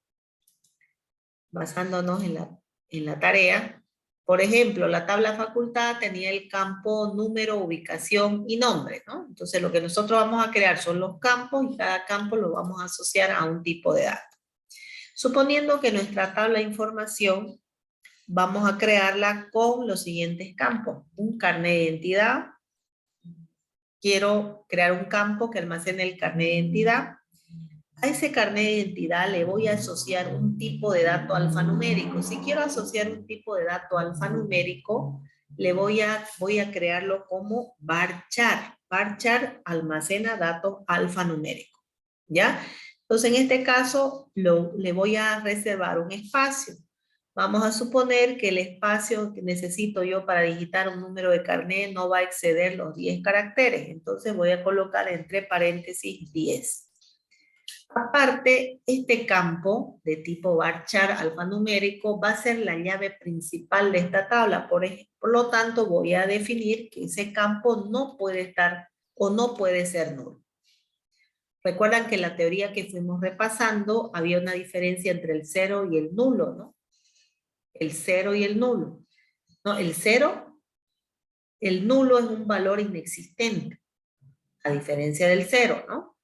basándonos en la tarea, Por ejemplo, la tabla facultada tenía el campo número, ubicación y nombre, ¿no? Entonces lo que nosotros vamos a crear son los campos y cada campo lo vamos a asociar a un tipo de dato. Suponiendo que nuestra tabla de información vamos a crearla con los siguientes campos. Un carnet de identidad. Quiero crear un campo que almacene el carnet de identidad. A ese carnet de identidad le voy a asociar un tipo de dato alfanumérico. Si quiero asociar un tipo de dato alfanumérico, voy a crearlo como varchar. Varchar almacena datos alfanuméricos. ¿Ya? Entonces, en este caso, le voy a reservar un espacio. Vamos a suponer que el espacio que necesito yo para digitar un número de carnet no va a exceder los 10 caracteres. Entonces, voy a colocar entre paréntesis 10. Aparte, este campo de tipo varchar alfanumérico va a ser la llave principal de esta tabla. Por lo tanto, voy a definir que ese campo no puede estar o no puede ser nulo. Recuerdan que en la teoría que fuimos repasando había una diferencia entre el 0 y el nulo, ¿no? El 0 y el nulo. No, el 0, el nulo es un valor inexistente, a diferencia del 0, ¿no?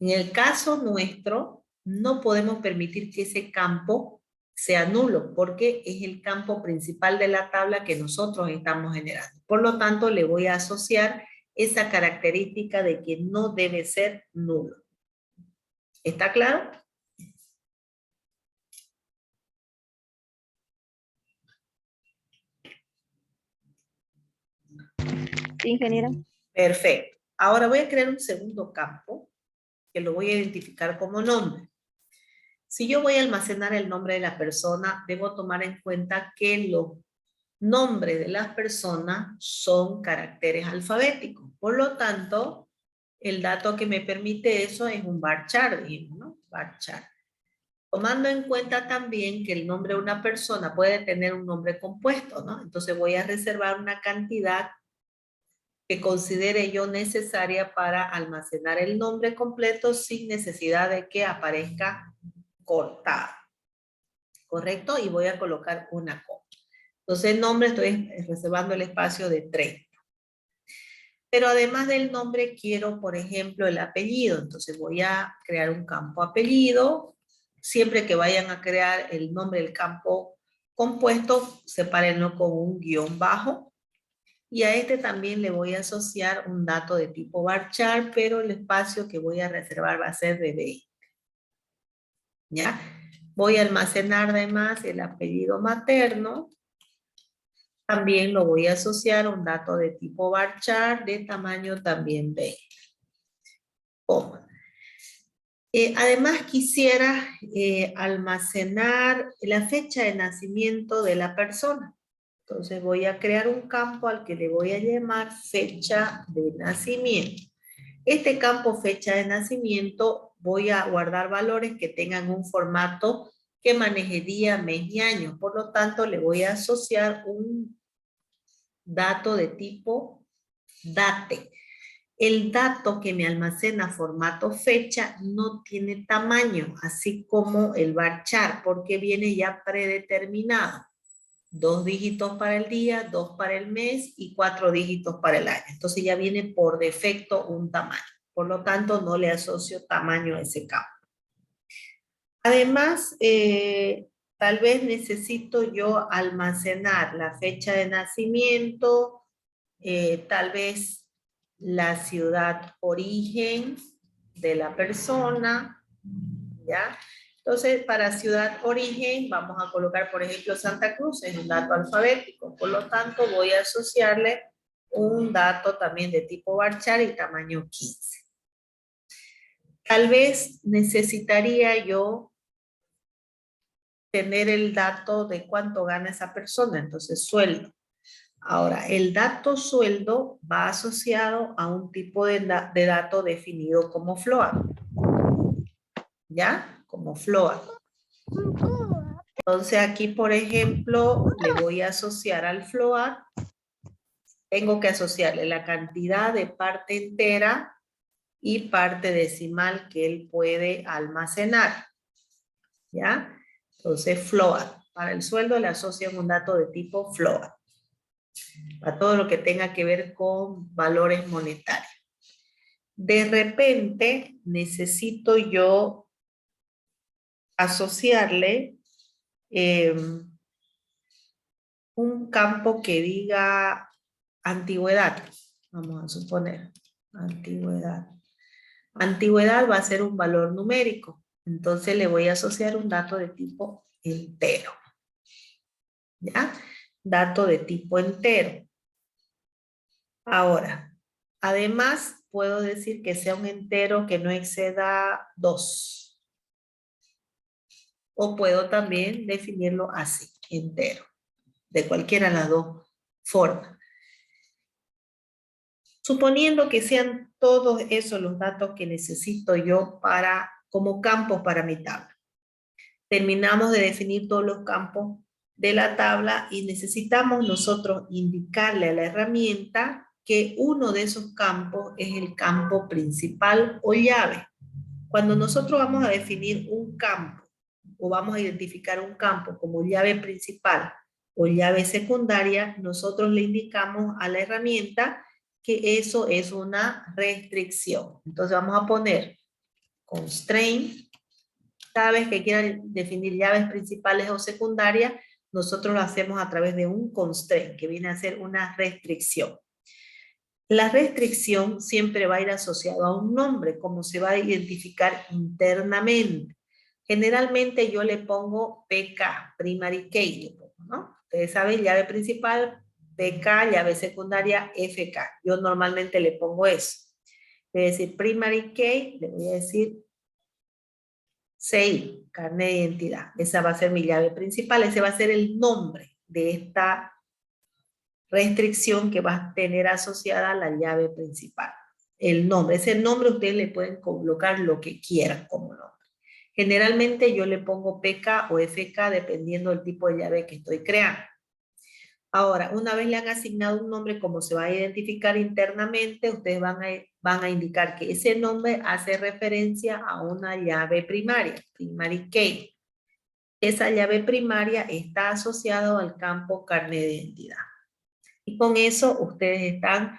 En el caso nuestro, no podemos permitir que ese campo sea nulo, porque es el campo principal de la tabla que nosotros estamos generando. Por lo tanto, le voy a asociar esa característica de que no debe ser nulo. ¿Está claro? Sí, ingeniera. Perfecto. Ahora voy a crear un segundo campo que lo voy a identificar como nombre. Si yo voy a almacenar el nombre de la persona, debo tomar en cuenta que los nombres de las personas son caracteres alfabéticos. Por lo tanto, el dato que me permite eso es un varchar, dijimos, ¿no? Varchar. Tomando en cuenta también que el nombre de una persona puede tener un nombre compuesto, ¿no? Entonces voy a reservar una cantidad que considere yo necesaria para almacenar el nombre completo sin necesidad de que aparezca cortado. ¿Correcto? Y voy a colocar una coma. Entonces el nombre estoy reservando el espacio de 30. Pero además del nombre quiero, por ejemplo, el apellido. Entonces voy a crear un campo apellido. Siempre que vayan a crear el nombre del campo compuesto, sepárenlo con un guión bajo. Y a este también le voy a asociar un dato de tipo varchar, pero el espacio que voy a reservar va a ser de 20. ¿Ya? Voy a almacenar además el apellido materno. También lo voy a asociar a un dato de tipo varchar de tamaño también 20. Además quisiera almacenar la fecha de nacimiento de la persona. Entonces voy a crear un campo al que le voy a llamar fecha de nacimiento. Este campo fecha de nacimiento voy a guardar valores que tengan un formato que maneje día, mes y año. Por lo tanto, le voy a asociar un dato de tipo date. El dato que me almacena formato fecha no tiene tamaño, así como el varchar, porque viene ya predeterminado. 2 dígitos para el día, 2 para el mes y 4 dígitos para el año. Entonces ya viene por defecto un tamaño. Por lo tanto, no le asocio tamaño a ese campo. Además, tal vez necesito yo almacenar la fecha de nacimiento, tal vez la ciudad origen de la persona, ¿ya? Entonces, para ciudad origen, vamos a colocar, por ejemplo, Santa Cruz, es un dato alfabético. Por lo tanto, voy a asociarle un dato también de tipo varchar y tamaño 15. Tal vez necesitaría yo tener el dato de cuánto gana esa persona, entonces sueldo. Ahora, el dato sueldo va asociado a un tipo de dato definido como float. ¿Ya? Como float. Entonces aquí, por ejemplo, le voy a asociar al float. Tengo que asociarle la cantidad de parte entera y parte decimal que él puede almacenar. ¿Ya? Entonces, float. Para el sueldo le asocian un dato de tipo float. A todo lo que tenga que ver con valores monetarios. De repente necesito yo asociarle un campo que diga antigüedad. Vamos a suponer antigüedad. Antigüedad va a ser un valor numérico. Entonces le voy a asociar un dato de tipo entero. ¿Ya? Dato de tipo entero. Ahora, además puedo decir que sea un entero que no exceda 2. O puedo también definirlo así, entero. De cualquiera de las dos formas. Suponiendo que sean todos esos los datos que necesito yo como campos para mi tabla. Terminamos de definir todos los campos de la tabla y necesitamos nosotros indicarle a la herramienta que uno de esos campos es el campo principal o llave. Cuando nosotros vamos a definir un campo o vamos a identificar un campo como llave principal o llave secundaria, nosotros le indicamos a la herramienta que eso es una restricción. Entonces vamos a poner constraint. Cada vez que quieran definir llaves principales o secundarias, nosotros lo hacemos a través de un constraint, que viene a ser una restricción. La restricción siempre va a ir asociada a un nombre, como se va a identificar internamente. Generalmente yo le pongo PK, primary key, ¿no? Ustedes saben, llave principal, PK, llave secundaria, FK. Yo normalmente le pongo eso. Le voy a decir primary key, le voy a decir CI, carnet de identidad. Esa va a ser mi llave principal, ese va a ser el nombre de esta restricción que va a tener asociada a la llave principal. El nombre, ese nombre ustedes le pueden colocar lo que quieran como nombre. Generalmente yo le pongo PK o FK dependiendo del tipo de llave que estoy creando. Ahora, una vez le han asignado un nombre, como se va a identificar internamente, ustedes van a indicar que ese nombre hace referencia a una llave primaria, primary key. Esa llave primaria está asociada al campo carnet de identidad. Y con eso ustedes están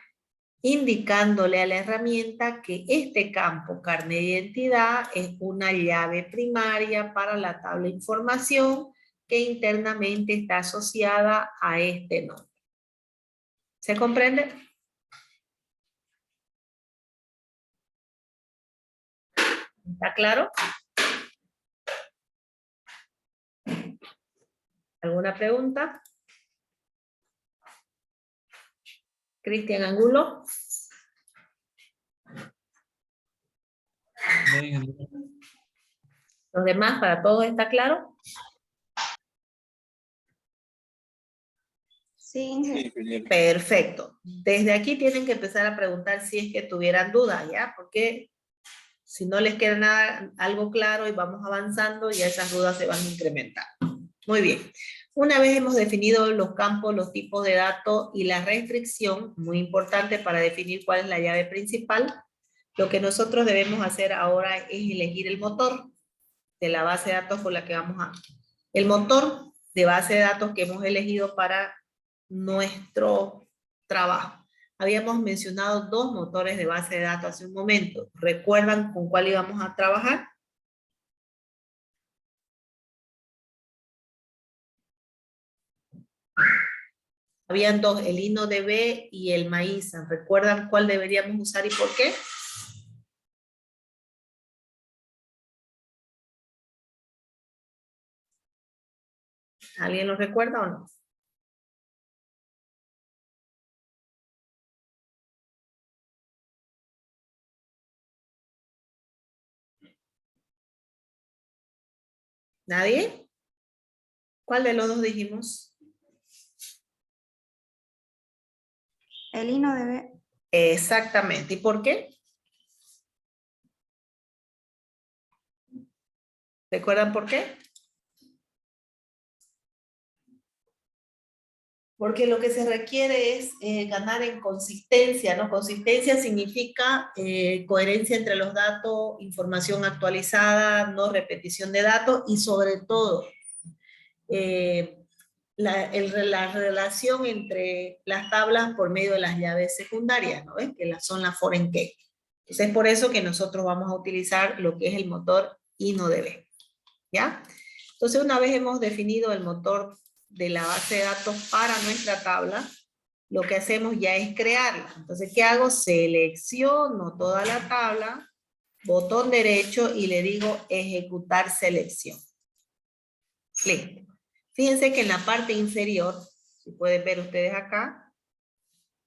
indicándole a la herramienta que este campo carnet de identidad es una llave primaria para la tabla de información que internamente está asociada a este nombre. ¿Se comprende? ¿Está claro? ¿Alguna pregunta? Cristian Angulo. ¿Los demás, para todos está claro? Sí, Sí, ingeniero. Perfecto. Desde aquí tienen que empezar a preguntar si es que tuvieran dudas, ¿ya? Porque si no les queda nada, algo claro y vamos avanzando, ya esas dudas se van a incrementar. Muy bien. Una vez hemos definido los campos, los tipos de datos y la restricción, muy importante para definir cuál es la llave principal, lo que nosotros debemos hacer ahora es elegir el motor de la base de datos con la que vamos a... El motor de base de datos que hemos elegido para nuestro trabajo. Habíamos mencionado dos motores de base de datos hace un momento. ¿Recuerdan con cuál íbamos a trabajar? Habían dos, el InnoDB y el Maíza. ¿Recuerdan cuál deberíamos usar y por qué? ¿Alguien lo recuerda o no? ¿Nadie? ¿Cuál de los dos dijimos? el InnoDB. Exactamente. ¿Y por qué? ¿Recuerdan por qué? Porque lo que se requiere es ganar en consistencia, ¿no? Consistencia significa coherencia entre los datos, información actualizada, no repetición de datos y sobre todo la relación entre las tablas por medio de las llaves secundarias, ¿no ves? Que son las foreign key. Entonces es por eso que nosotros vamos a utilizar lo que es el motor INODB, ¿ya? Entonces una vez hemos definido el motor de la base de datos para nuestra tabla, lo que hacemos ya es crearla. Entonces, ¿qué hago? Selecciono toda la tabla, botón derecho y le digo ejecutar selección. Listo. Fíjense que en la parte inferior, si pueden ver ustedes acá,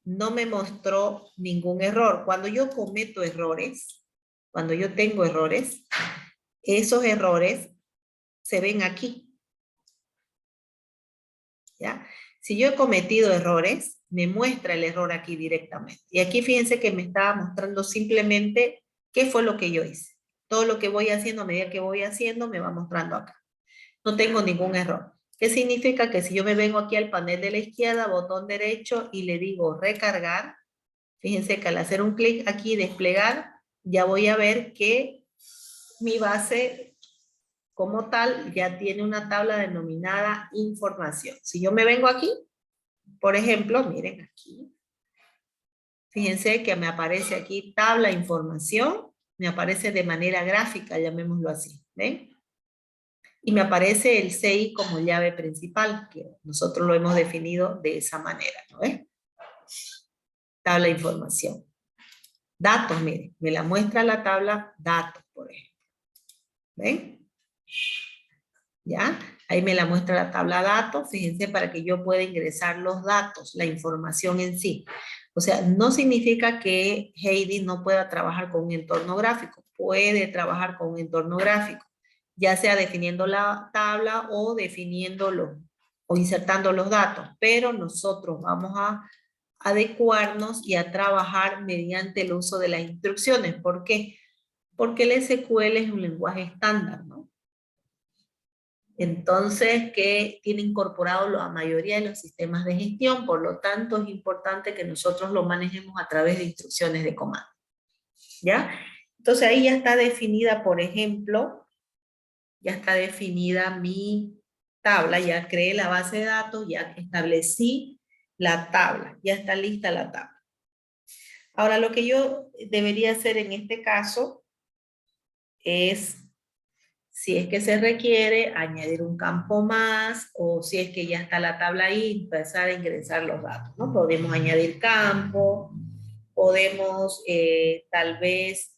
no me mostró ningún error. Cuando yo cometo errores, cuando yo tengo errores, esos errores se ven aquí. ¿Ya? Si yo he cometido errores, me muestra el error aquí directamente. Y aquí fíjense que me estaba mostrando simplemente qué fue lo que yo hice. Todo lo que voy haciendo, a medida que voy haciendo, me va mostrando acá. No tengo ningún error. ¿Qué significa? Que si yo me vengo aquí al panel de la izquierda, botón derecho, y le digo recargar, fíjense que al hacer un clic aquí, desplegar, ya voy a ver que mi base como tal ya tiene una tabla denominada información. Si yo me vengo aquí, por ejemplo, miren aquí, fíjense que me aparece aquí tabla información, me aparece de manera gráfica, llamémoslo así, ¿ven? Y me aparece el CI como llave principal, que nosotros lo hemos definido de esa manera, ¿no ves? Tabla información. Datos, miren, me la muestra la tabla datos, por ejemplo. ¿Ven? ¿Ya? Ahí me la muestra la tabla datos, fíjense, para que yo pueda ingresar los datos, la información en sí. O sea, no significa que Heidi no pueda trabajar con un entorno gráfico. Puede trabajar con un entorno gráfico, ya sea definiendo la tabla o definiéndolo o insertando los datos. Pero nosotros vamos a adecuarnos y a trabajar mediante el uso de las instrucciones. ¿Por qué? Porque el SQL es un lenguaje estándar, ¿no? Entonces, que tiene incorporado la mayoría de los sistemas de gestión, por lo tanto es importante que nosotros lo manejemos a través de instrucciones de comando. ¿Ya? Entonces ahí ya está definida, por ejemplo, ya está definida mi tabla, ya creé la base de datos, ya establecí la tabla, ya está lista la tabla. Ahora lo que yo debería hacer en este caso es, si es que se requiere, añadir un campo más, o si es que ya está la tabla ahí, empezar a ingresar los datos, ¿no? Podemos añadir campo, podemos tal vez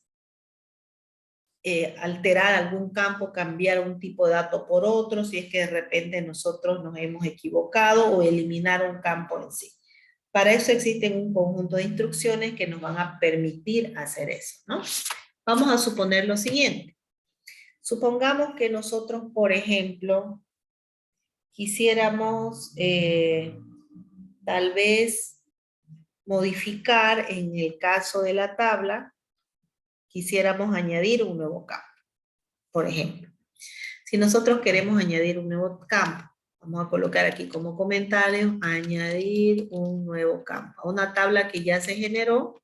alterar algún campo, cambiar un tipo de dato por otro, si es que de repente nosotros nos hemos equivocado, o eliminar un campo en sí. Para eso existen un conjunto de instrucciones que nos van a permitir hacer eso, ¿no? Vamos a suponer lo siguiente. Supongamos que nosotros, por ejemplo, quisiéramos tal vez modificar, en el caso de la tabla, quisiéramos añadir un nuevo campo, por ejemplo. Si nosotros queremos añadir un nuevo campo, vamos a colocar aquí como comentario, añadir un nuevo campo a una tabla que ya se generó.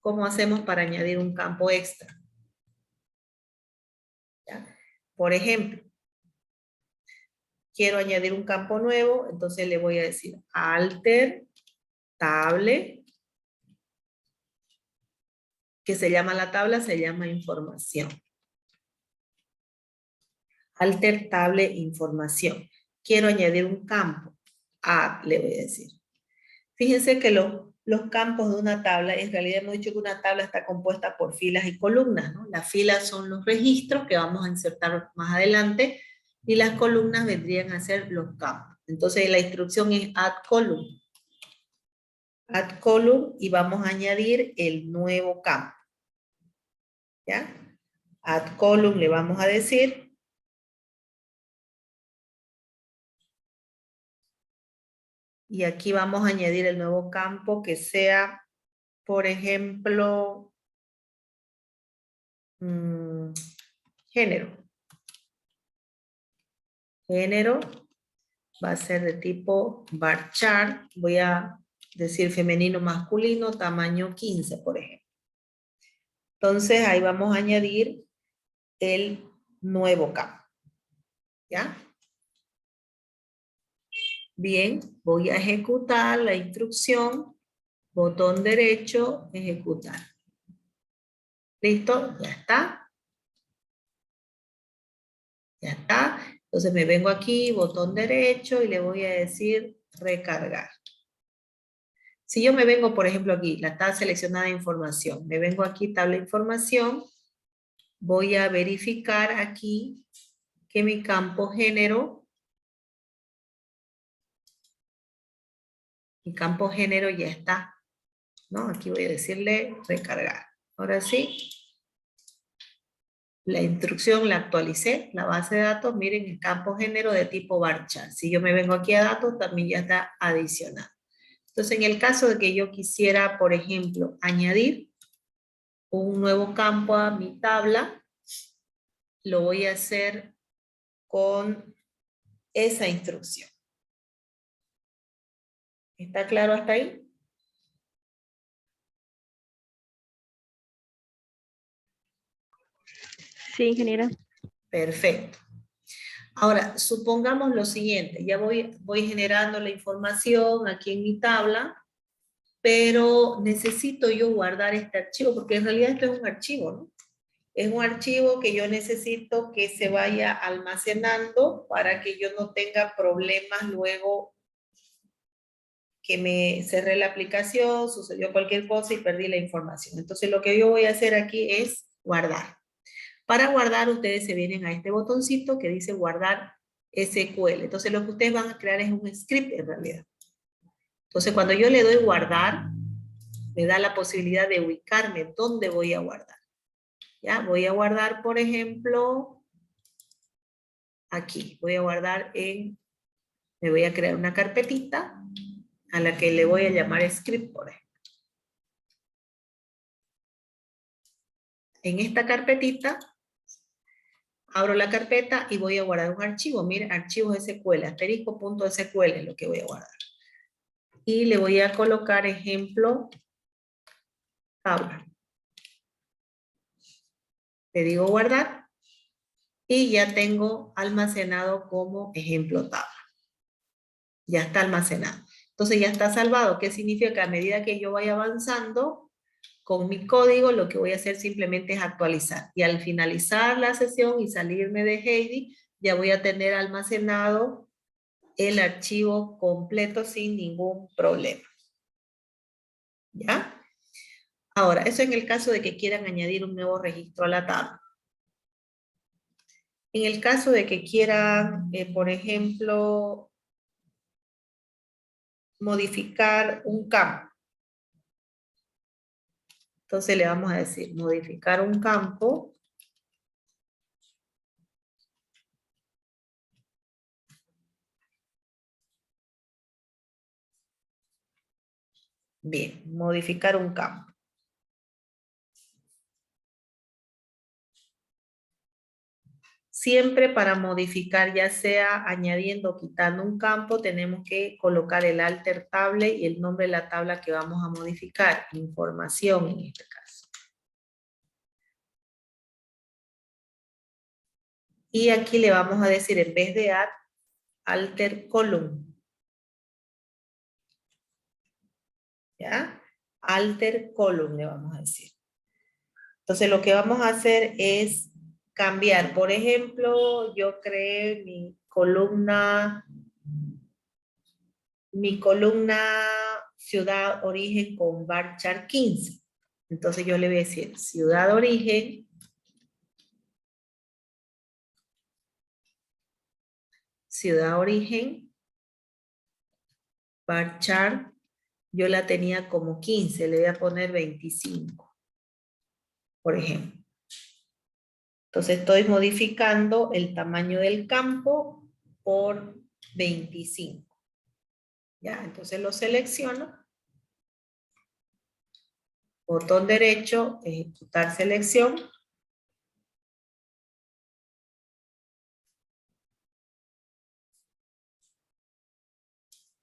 ¿Cómo hacemos para añadir un campo extra? ¿Ya? Por ejemplo, quiero añadir un campo nuevo, entonces le voy a decir alter, table, que se llama la tabla, se llama información. Alter, table, información. Quiero añadir un campo, add, le voy a decir. Fíjense que los campos de una tabla, en realidad hemos dicho que una tabla está compuesta por filas y columnas, ¿no? Las filas son los registros que vamos a insertar más adelante, y las columnas vendrían a ser los campos. Entonces la instrucción es add column. Add column, y vamos a añadir el nuevo campo. ¿Ya? Add column le vamos a decir. Y aquí vamos a añadir el nuevo campo que sea, por ejemplo, género. Género va a ser de tipo varchar. Voy a decir femenino, masculino, tamaño 15, por ejemplo. Entonces ahí vamos a añadir el nuevo campo. ¿Ya? Bien, voy a ejecutar la instrucción, botón derecho, ejecutar. ¿Listo? Ya está. Ya está. Entonces me vengo aquí, botón derecho, y le voy a decir recargar. Si yo me vengo, por ejemplo, aquí, la está seleccionada información. Me vengo aquí, tabla información. Voy a verificar aquí que mi campo género, ya está, ¿no? Aquí voy a decirle recargar. Ahora sí, la instrucción la actualicé, la base de datos, miren, el campo género de tipo varchar. Si yo me vengo aquí a datos, también ya está adicionado. Entonces, en el caso de que yo quisiera, por ejemplo, añadir un nuevo campo a mi tabla, lo voy a hacer con esa instrucción. ¿Está claro hasta ahí? Sí, ingeniera. Perfecto. Ahora, supongamos lo siguiente, ya voy generando la información aquí en mi tabla, pero necesito yo guardar este archivo, porque en realidad esto es un archivo, ¿no? Es un archivo que yo necesito que se vaya almacenando para que yo no tenga problemas luego que me cerré la aplicación, sucedió cualquier cosa y perdí la información. Entonces lo que yo voy a hacer aquí es guardar. Para guardar, ustedes se vienen a este botoncito que dice guardar SQL. Entonces lo que ustedes van a crear es un script en realidad. Entonces cuando yo le doy guardar, me da la posibilidad de ubicarme dónde voy a guardar. ¿Ya? Voy a guardar, por ejemplo, aquí. Voy a guardar me voy a crear una carpetita a la que le voy a llamar script, por ejemplo. En esta carpetita, abro la carpeta y voy a guardar un archivo. Miren, archivos SQL, asterisco.sql es lo que voy a guardar. Y le voy a colocar ejemplo tabla. Le digo guardar y ya tengo almacenado como ejemplo tabla. Ya está almacenado. Entonces ya está salvado. ¿Qué significa? Que a medida que yo vaya avanzando con mi código, lo que voy a hacer simplemente es actualizar. Y al finalizar la sesión y salirme de Heidi, ya voy a tener almacenado el archivo completo sin ningún problema. ¿Ya? Ahora, eso en el caso de que quieran añadir un nuevo registro a la tabla. En el caso de que quieran, por ejemplo, modificar un campo. Entonces le vamos a decir modificar un campo. Bien, modificar un campo. Siempre para modificar, ya sea añadiendo o quitando un campo, tenemos que colocar el alter table y el nombre de la tabla que vamos a modificar. Información en este caso. Y aquí le vamos a decir, en vez de add, alter column. ¿Ya? Alter column le vamos a decir. Entonces lo que vamos a hacer es cambiar. Por ejemplo, yo creé mi columna ciudad origen con varchar 15. Entonces yo le voy a decir ciudad origen, varchar, yo la tenía como 15, le voy a poner 25, por ejemplo. Entonces estoy modificando el tamaño del campo por 25. Ya, entonces lo selecciono. Botón derecho, ejecutar selección.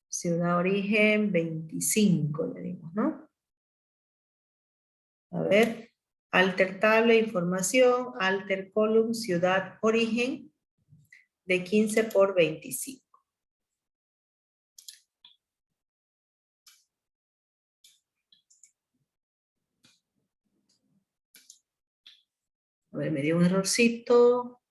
Ciudad origen 25, le dimos, ¿no? A ver, alter table, información, alter column, ciudad origen. de 15 por 25. A ver, me dio un errorcito.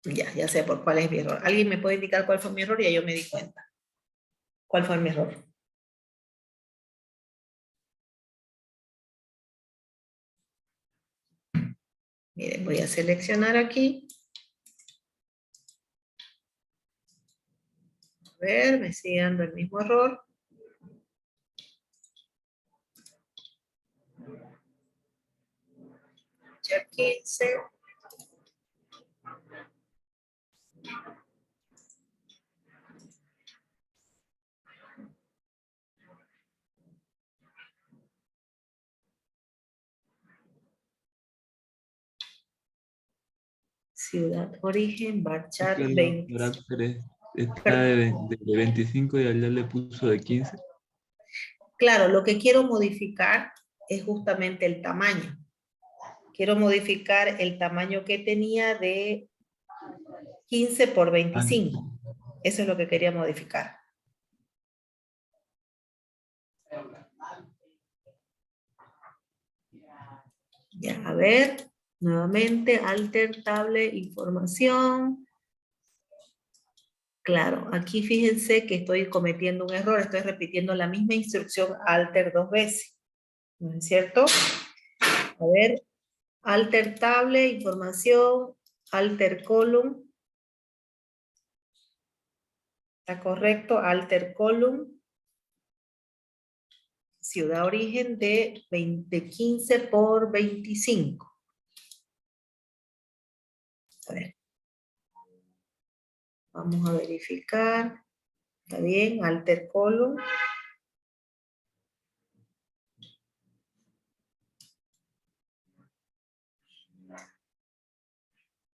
Ya sé por cuál es mi error. ¿Alguien me puede indicar cuál fue mi error? Ya yo me di cuenta. ¿Cuál fue mi error? Miren, voy a seleccionar aquí. A ver, me sigue dando el mismo error. Ya 15. Ciudad origen, varchar Que no, 20. carácter está de 25 y allá le puso de 15. Claro, lo que quiero modificar es justamente el tamaño. Quiero modificar el tamaño que tenía de 15 por 25. Eso es lo que quería modificar. Ya, a ver, nuevamente, alter, table, información. Claro, aquí fíjense que estoy cometiendo un error, estoy repitiendo la misma instrucción alter 2 veces. ¿No es cierto? A ver, alter table, información, alter column. ¿Está correcto? Alter column. Ciudad origen de 15 por 25. A ver. Vamos a verificar. ¿Está bien? Alter column.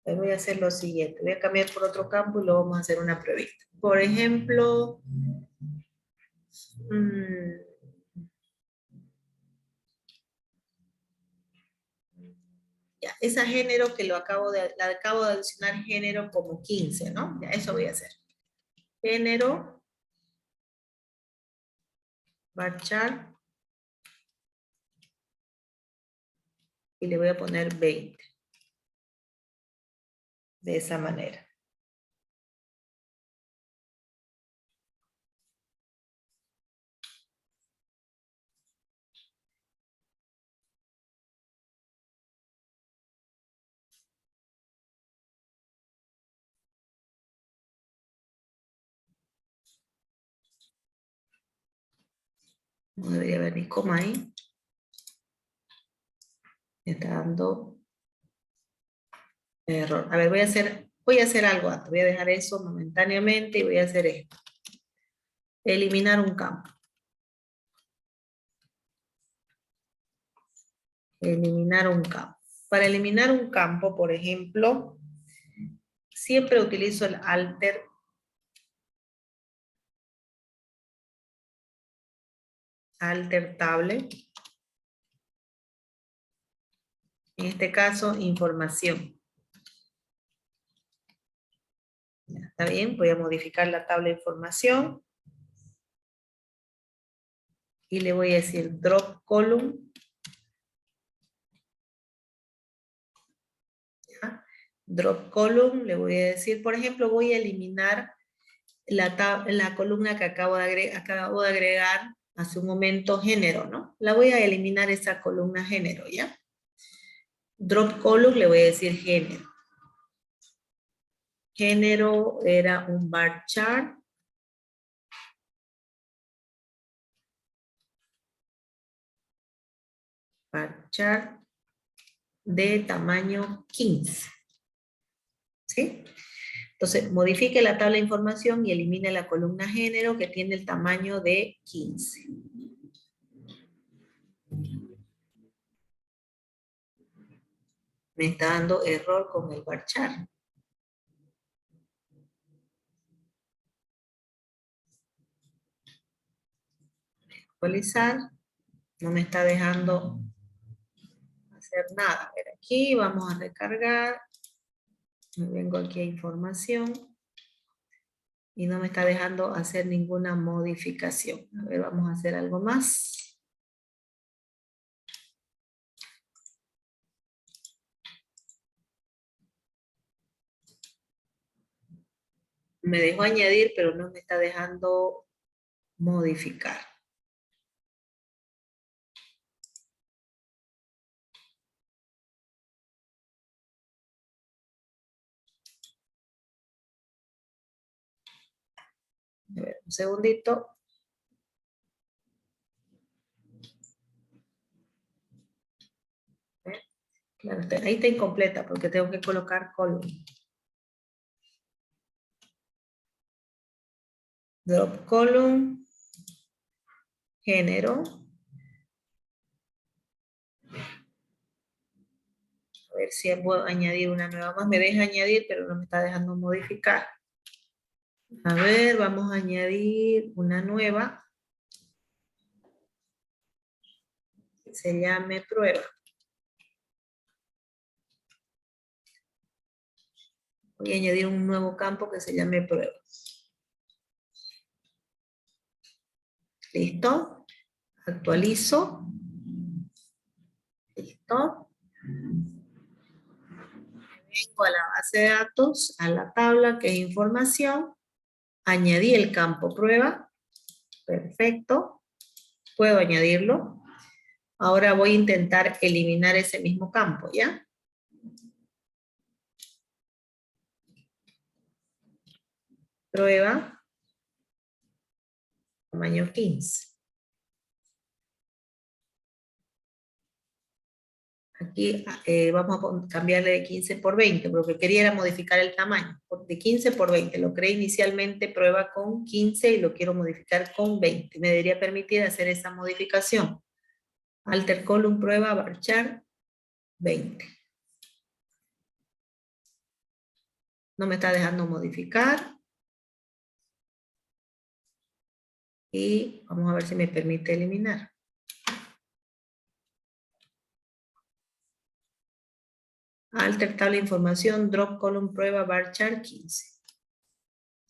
Voy a hacer lo siguiente. Voy a cambiar por otro campo y luego vamos a hacer una pruebita. Por ejemplo, ya, esa género que la acabo de adicionar género como 15, ¿no? Ya, eso voy a hacer. Género, varchar, y le voy a poner 20. De esa manera. No debería haber ni coma ahí. Me está dando error. A ver, voy a hacer algo antes. Voy a dejar eso momentáneamente y voy a hacer esto. Eliminar un campo. Eliminar un campo. Para eliminar un campo, por ejemplo, siempre utilizo el alter table. En este caso, información. ¿Está bien? Voy a modificar la tabla de información. Y le voy a decir drop column. ¿Ya? Drop column, le voy a decir, por ejemplo, voy a eliminar la columna que acabo de agregar hace un momento, género, ¿no? La voy a eliminar esa columna género, ¿ya? Drop column, le voy a decir género. Género era un bar chart. Bar chart de tamaño 15. ¿Sí? Entonces, modifique la tabla de información y elimine la columna género que tiene el tamaño de 15. Me está dando error con el bar chart. actualizar. No me está dejando hacer nada. A ver, aquí vamos a recargar. Me vengo aquí a información. Y no me está dejando hacer ninguna modificación. A ver, vamos a hacer algo más. Me dejó añadir, pero no me está dejando modificar. A ver, un segundito. Claro, ahí está incompleta porque tengo que colocar column. Drop column. Género. A ver si puedo añadir una nueva más. Me deja añadir, pero no me está dejando modificar. A ver, vamos a añadir una nueva. Que se llame prueba. Voy a añadir un nuevo campo que se llame prueba. ¿Listo? Actualizo. ¿Listo? Vengo a la base de datos, a la tabla que es información. Añadí el campo prueba. Perfecto. Puedo añadirlo. Ahora voy a intentar eliminar ese mismo campo, ¿ya? Prueba. Tamaño 15. Aquí vamos a cambiarle de 15 por 20, porque quería era modificar el tamaño. De 15 por 20, lo creé inicialmente prueba con 15 y lo quiero modificar con 20. Me debería permitir hacer esa modificación. Alter column prueba varchar 20. No me está dejando modificar. Y vamos a ver si me permite eliminar. Alter tabla información, drop column prueba varchar 15.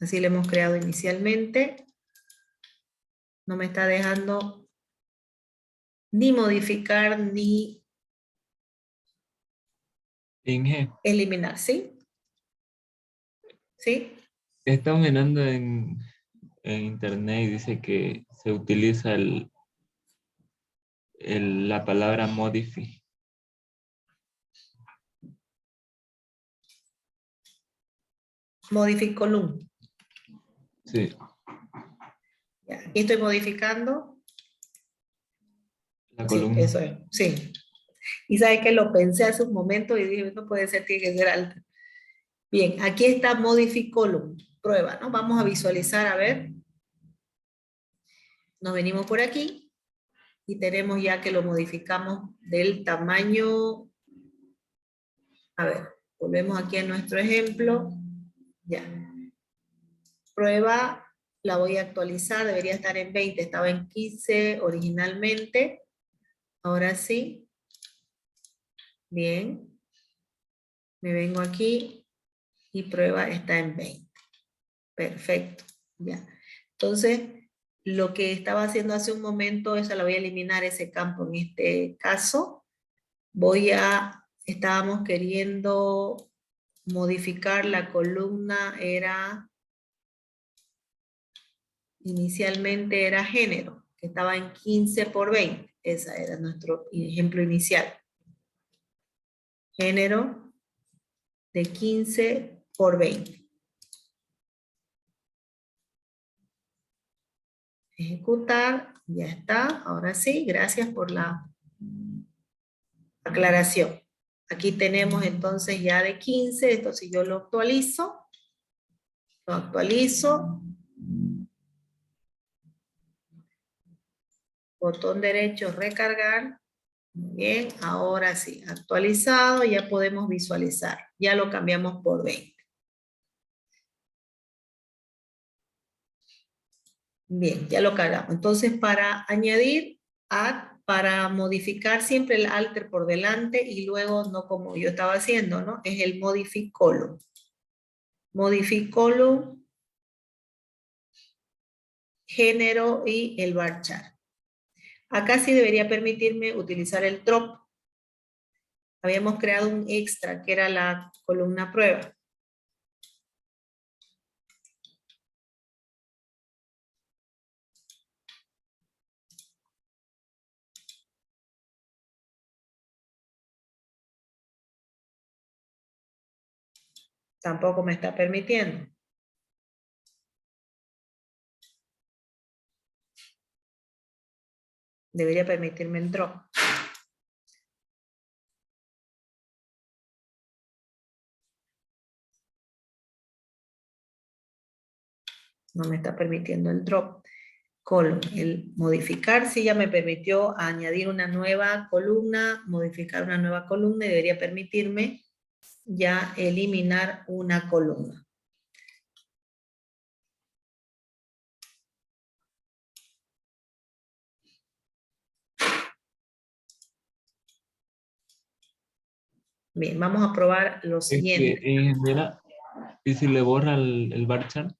Así lo hemos creado inicialmente. No me está dejando ni modificar ni Inge, eliminar, ¿sí? ¿Sí? estamos mirando en internet y dice que se utiliza la palabra modify. Modify column. Sí, Ya, aquí estoy modificando. la Sí, columna. eso es. Sí. Y sabe que lo pensé hace un momento y dije, no puede ser, tiene que ser alto. Bien, aquí está Modify Column, prueba, ¿no? Vamos a visualizar, a ver. Nos venimos por aquí y tenemos ya que lo modificamos del tamaño. A ver, volvemos aquí a nuestro ejemplo. Ya. Prueba, la voy a actualizar, debería estar en 20, estaba en 15 originalmente. Ahora sí. Bien. Me vengo aquí y prueba está en 20. Perfecto. Ya. Entonces, lo que estaba haciendo hace un momento, esa la voy a eliminar ese campo en este caso. Estábamos queriendo modificar la columna, inicialmente era género, que estaba en 15 por 20. Ese era nuestro ejemplo inicial. Género de 15 por 20. Ejecutar, ya está, ahora sí, gracias por la aclaración. Aquí tenemos entonces ya de 15, esto si yo lo actualizo, botón derecho recargar, muy bien, ahora sí, actualizado, ya podemos visualizar, ya lo cambiamos por 20. Bien, ya lo cargamos. Entonces, para añadir, add, para modificar siempre el alter por delante y luego no como yo estaba haciendo, ¿no? Es el modify column. Modify column, género y el varchar. Acá sí debería permitirme utilizar el drop. Habíamos creado un extra que era la columna prueba. Tampoco me está permitiendo. Debería permitirme el drop. No me está permitiendo el drop. Column. El modificar sí ya me permitió añadir una nueva columna, modificar una nueva columna y debería permitirme ya eliminar una columna. Bien, vamos a probar lo Es que siguiente. en general, y si le borra el varchar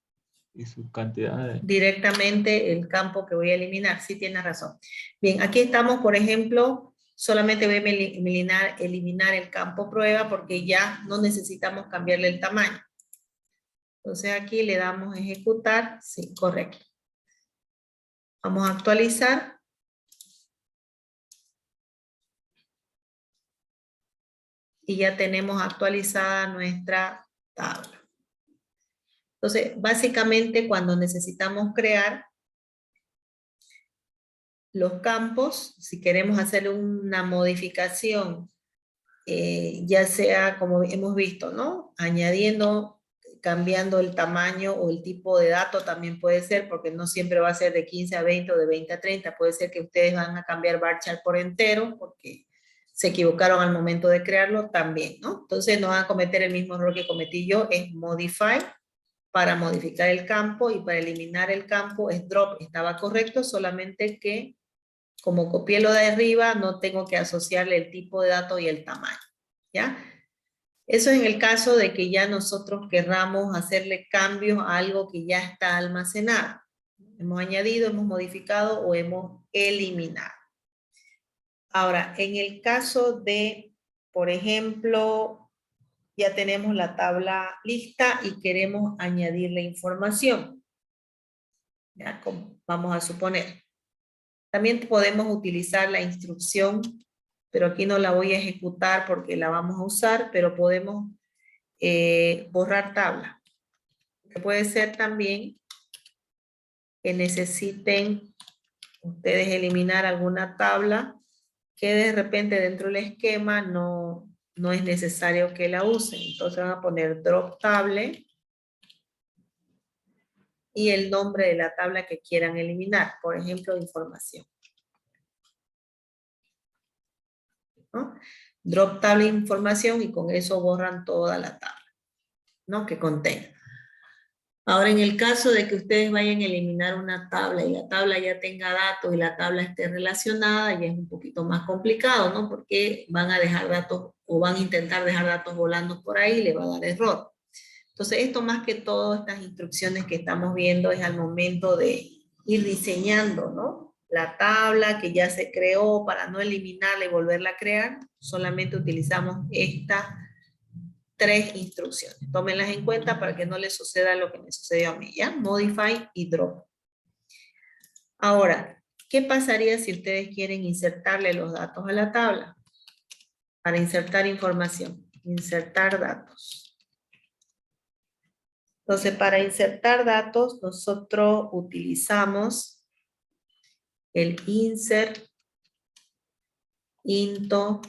y su cantidad de... Directamente el campo que voy a eliminar, sí tiene razón. Bien, aquí estamos, por ejemplo, solamente voy a eliminar el campo prueba porque ya no necesitamos cambiarle el tamaño. Entonces aquí le damos ejecutar, sí, correcto. Vamos a actualizar. Y ya tenemos actualizada nuestra tabla. Entonces, básicamente cuando necesitamos crear los campos, si queremos hacer una modificación, ya sea como hemos visto, ¿no? Añadiendo, cambiando el tamaño o el tipo de dato también puede ser, porque no siempre va a ser de 15 a 20 o de 20 a 30, puede ser que ustedes van a cambiar varchar por entero, porque se equivocaron al momento de crearlo también, ¿no? Entonces no van a cometer el mismo error que cometí yo, es modify, para modificar el campo, y para eliminar el campo es drop, estaba correcto, solamente que como copié lo de arriba, no tengo que asociarle el tipo de dato y el tamaño, ¿ya? Eso es en el caso de que ya nosotros querramos hacerle cambios a algo que ya está almacenado. Hemos añadido, hemos modificado o hemos eliminado. Ahora, en el caso de, por ejemplo, ya tenemos la tabla lista y queremos añadirle información. ¿Ya? Como vamos a suponer. También podemos utilizar la instrucción, pero aquí no la voy a ejecutar porque la vamos a usar, pero podemos borrar tabla. Puede ser también que necesiten ustedes eliminar alguna tabla que de repente dentro del esquema no es necesario que la usen. Entonces van a poner drop table y el nombre de la tabla que quieran eliminar, por ejemplo, información. ¿No? Drop table información y con eso borran toda la tabla, ¿no? Que contenga. Ahora, en el caso de que ustedes vayan a eliminar una tabla y la tabla ya tenga datos y la tabla esté relacionada, ya es un poquito más complicado, ¿no? Porque van a dejar datos o van a intentar dejar datos volando por ahí y le va a dar error. Entonces, esto más que todo, estas instrucciones que estamos viendo es al momento de ir diseñando, ¿no? La tabla que ya se creó para no eliminarla y volverla a crear, solamente utilizamos estas 3 instrucciones. Tómenlas en cuenta para que no les suceda lo que me sucedió a mí, ¿ya? Modify y drop. Ahora, ¿qué pasaría si ustedes quieren insertarle los datos a la tabla? Para insertar información. Insertar datos. Entonces, para insertar datos, nosotros utilizamos el insert, into,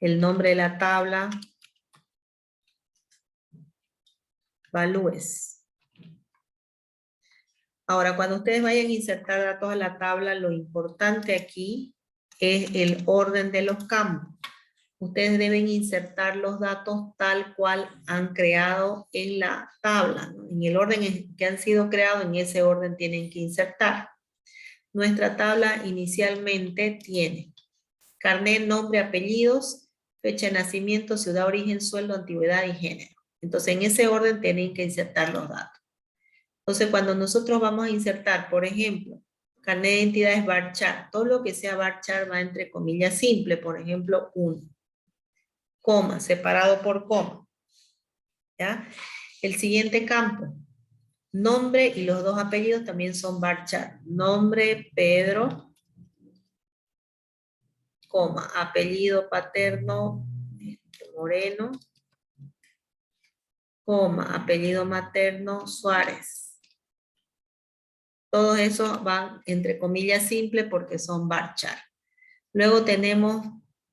el nombre de la tabla, values. Ahora, cuando ustedes vayan a insertar datos a la tabla, lo importante aquí es el orden de los campos. ustedes deben insertar los datos tal cual han creado en la tabla, ¿no? En el orden en que han sido creados, en ese orden tienen que insertar. Nuestra tabla inicialmente tiene carnet, nombre, apellidos, fecha de nacimiento, ciudad, origen, sueldo, antigüedad y género. Entonces, en ese orden tienen que insertar los datos. Entonces, cuando nosotros vamos a insertar, por ejemplo, carnet de identidad es varchar, todo lo que sea varchar va entre comillas simple, por ejemplo, 1. Coma, separado por coma. ¿Ya? El siguiente campo, nombre y los dos apellidos también son varchar. Nombre, Pedro, coma, apellido paterno, Moreno, coma, apellido materno, Suárez. Todos esos van entre comillas simple porque son varchar. Luego tenemos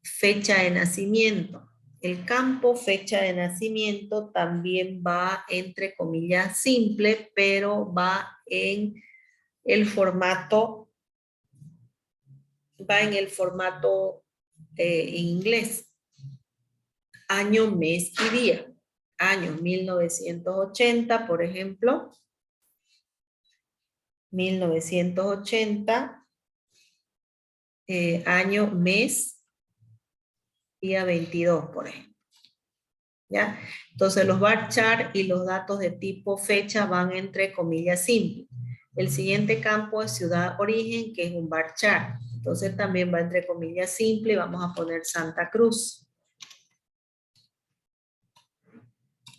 fecha de nacimiento. El campo fecha de nacimiento también va entre comillas simple, pero va en el formato, en inglés. Año, mes y día. Año 1980, por ejemplo. 1980. Año, mes, día 22, por ejemplo. ¿Ya? Entonces los varchar y los datos de tipo fecha van entre comillas simple. El siguiente campo es ciudad origen, que es un varchar. Entonces también va entre comillas simple y vamos a poner Santa Cruz.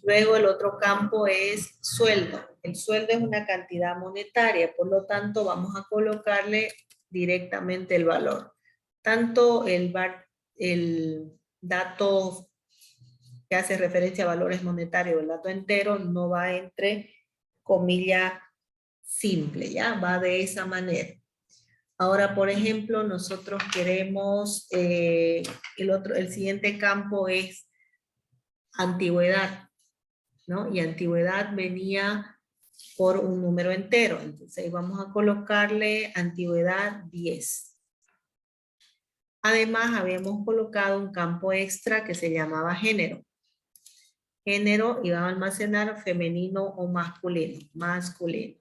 Luego el otro campo es sueldo. El sueldo es una cantidad monetaria, por lo tanto vamos a colocarle directamente el valor. Tanto el dato que hace referencia a valores monetarios, el dato entero no va entre comillas simple, ¿ya? Va de esa manera. Ahora, por ejemplo, nosotros queremos, el siguiente campo es antigüedad, ¿no? Y antigüedad venía por un número entero, entonces vamos a colocarle antigüedad 10. Además, habíamos colocado un campo extra que se llamaba género. Género iba a almacenar femenino o masculino. Masculino.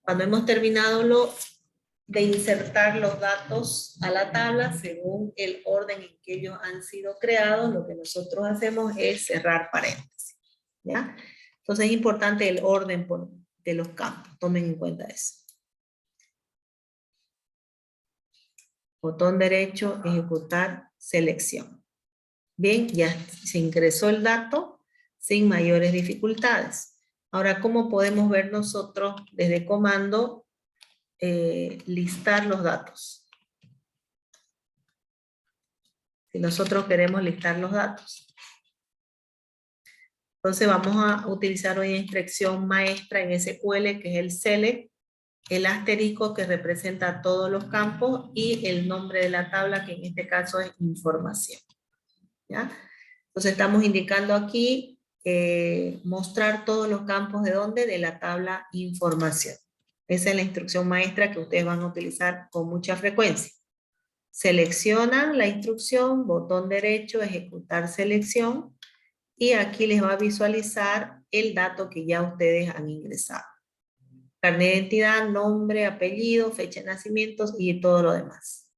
Cuando hemos terminado de insertar los datos a la tabla según el orden en que ellos han sido creados, lo que nosotros hacemos es cerrar paréntesis. ¿Ya? Entonces es importante el orden de los campos. Tomen en cuenta eso. Botón derecho, ejecutar, selección. Bien, ya se ingresó el dato sin mayores dificultades. Ahora, ¿cómo podemos ver nosotros desde comando listar los datos? Si nosotros queremos listar los datos. Entonces vamos a utilizar una instrucción maestra en SQL, que es el select, el asterisco que representa todos los campos y el nombre de la tabla, que en este caso es información. ¿Ya? Entonces estamos indicando aquí mostrar todos los campos de dónde, de la tabla información. Esa es la instrucción maestra que ustedes van a utilizar con mucha frecuencia. Seleccionan la instrucción, botón derecho, ejecutar selección, y aquí les va a visualizar el dato que ya ustedes han ingresado. Carnet de identidad, nombre, apellido, fecha de nacimiento y todo lo demás.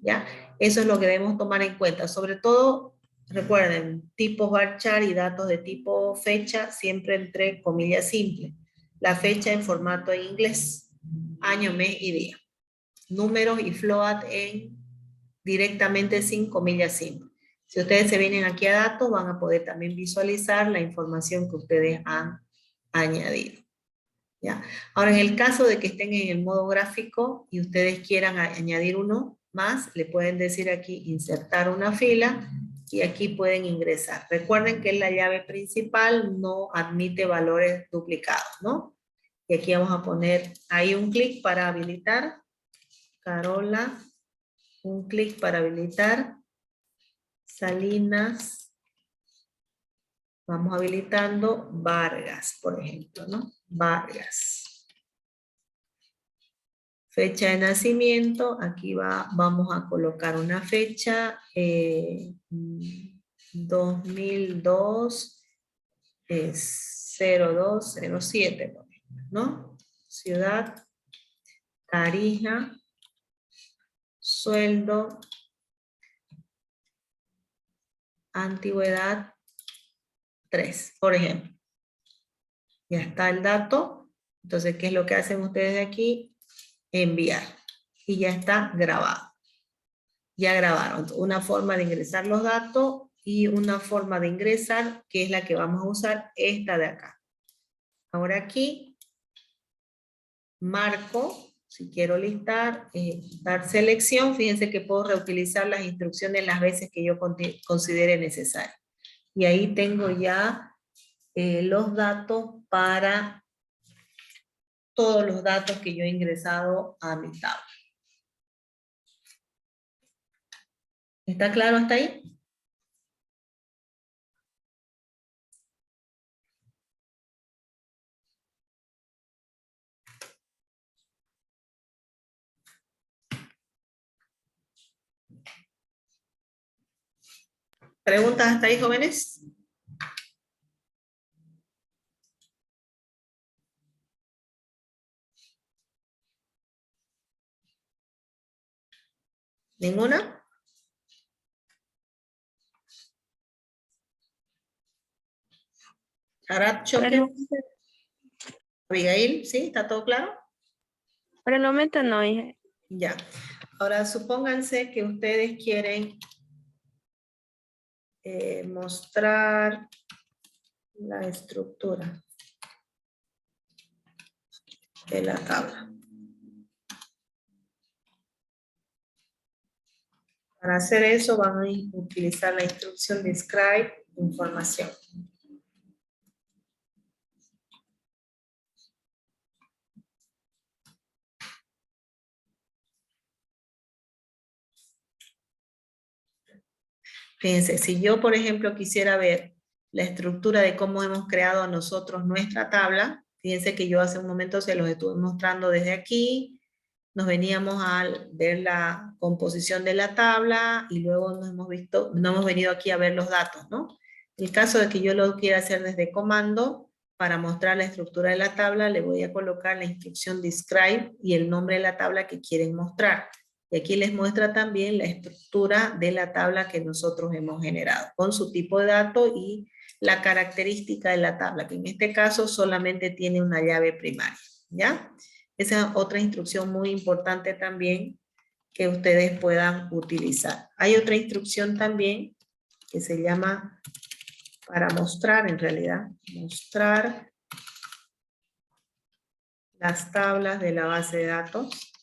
¿Ya? Eso es lo que debemos tomar en cuenta. Sobre todo, recuerden, tipos varchar y datos de tipo fecha siempre entre comillas simples. La fecha en formato en inglés, año, mes y día. Números y float directamente sin comillas simples. Si ustedes se vienen aquí a datos, van a poder también visualizar la información que ustedes han añadido. ¿Ya? Ahora, en el caso de que estén en el modo gráfico y ustedes quieran añadir uno más, le pueden decir aquí insertar una fila y aquí pueden ingresar. Recuerden que la llave principal no admite valores duplicados, ¿no? Y aquí vamos a poner ahí un clic para habilitar. Carola, un clic para habilitar. Salinas. Vamos habilitando Vargas, por ejemplo, ¿no? Vargas. Fecha de nacimiento, aquí vamos a colocar una fecha, 2002, 0207, ¿no? Ciudad, Tarija, sueldo, antigüedad, 3, por ejemplo. Ya está el dato. Entonces, ¿qué es lo que hacen ustedes de aquí? Enviar. Y ya está grabado. Ya grabaron. Una forma de ingresar los datos y una forma de ingresar, que es la que vamos a usar, esta de acá. Ahora aquí, marco, si quiero listar, dar selección, fíjense que puedo reutilizar las instrucciones las veces que yo considere necesario. Y ahí tengo ya los datos para todos los datos que yo he ingresado a mi tabla. ¿Está claro hasta ahí? ¿Preguntas hasta ahí, jóvenes? ¿Ninguna? Arad, Choque, Abigail, ¿sí? ¿Está todo claro? Por el momento no, hija. Ya. Ahora supónganse que ustedes quieren mostrar la estructura de la tabla. Para hacer eso van a utilizar la instrucción describe información. Fíjense, si yo, por ejemplo, quisiera ver la estructura de cómo hemos creado nosotros nuestra tabla, fíjense que yo hace un momento se los estuve mostrando desde aquí, nos veníamos a ver la composición de la tabla y luego nos hemos venido aquí a ver los datos, ¿no? En el caso de que yo lo quiera hacer desde comando, para mostrar la estructura de la tabla, le voy a colocar la instrucción describe y el nombre de la tabla que quieren mostrar. Y aquí les muestra también la estructura de la tabla que nosotros hemos generado, con su tipo de dato y la característica de la tabla, que en este caso solamente tiene una llave primaria, ¿ya? Esa es otra instrucción muy importante también que ustedes puedan utilizar. Hay otra instrucción también que se llama, para mostrar en realidad, mostrar las tablas de la base de datos.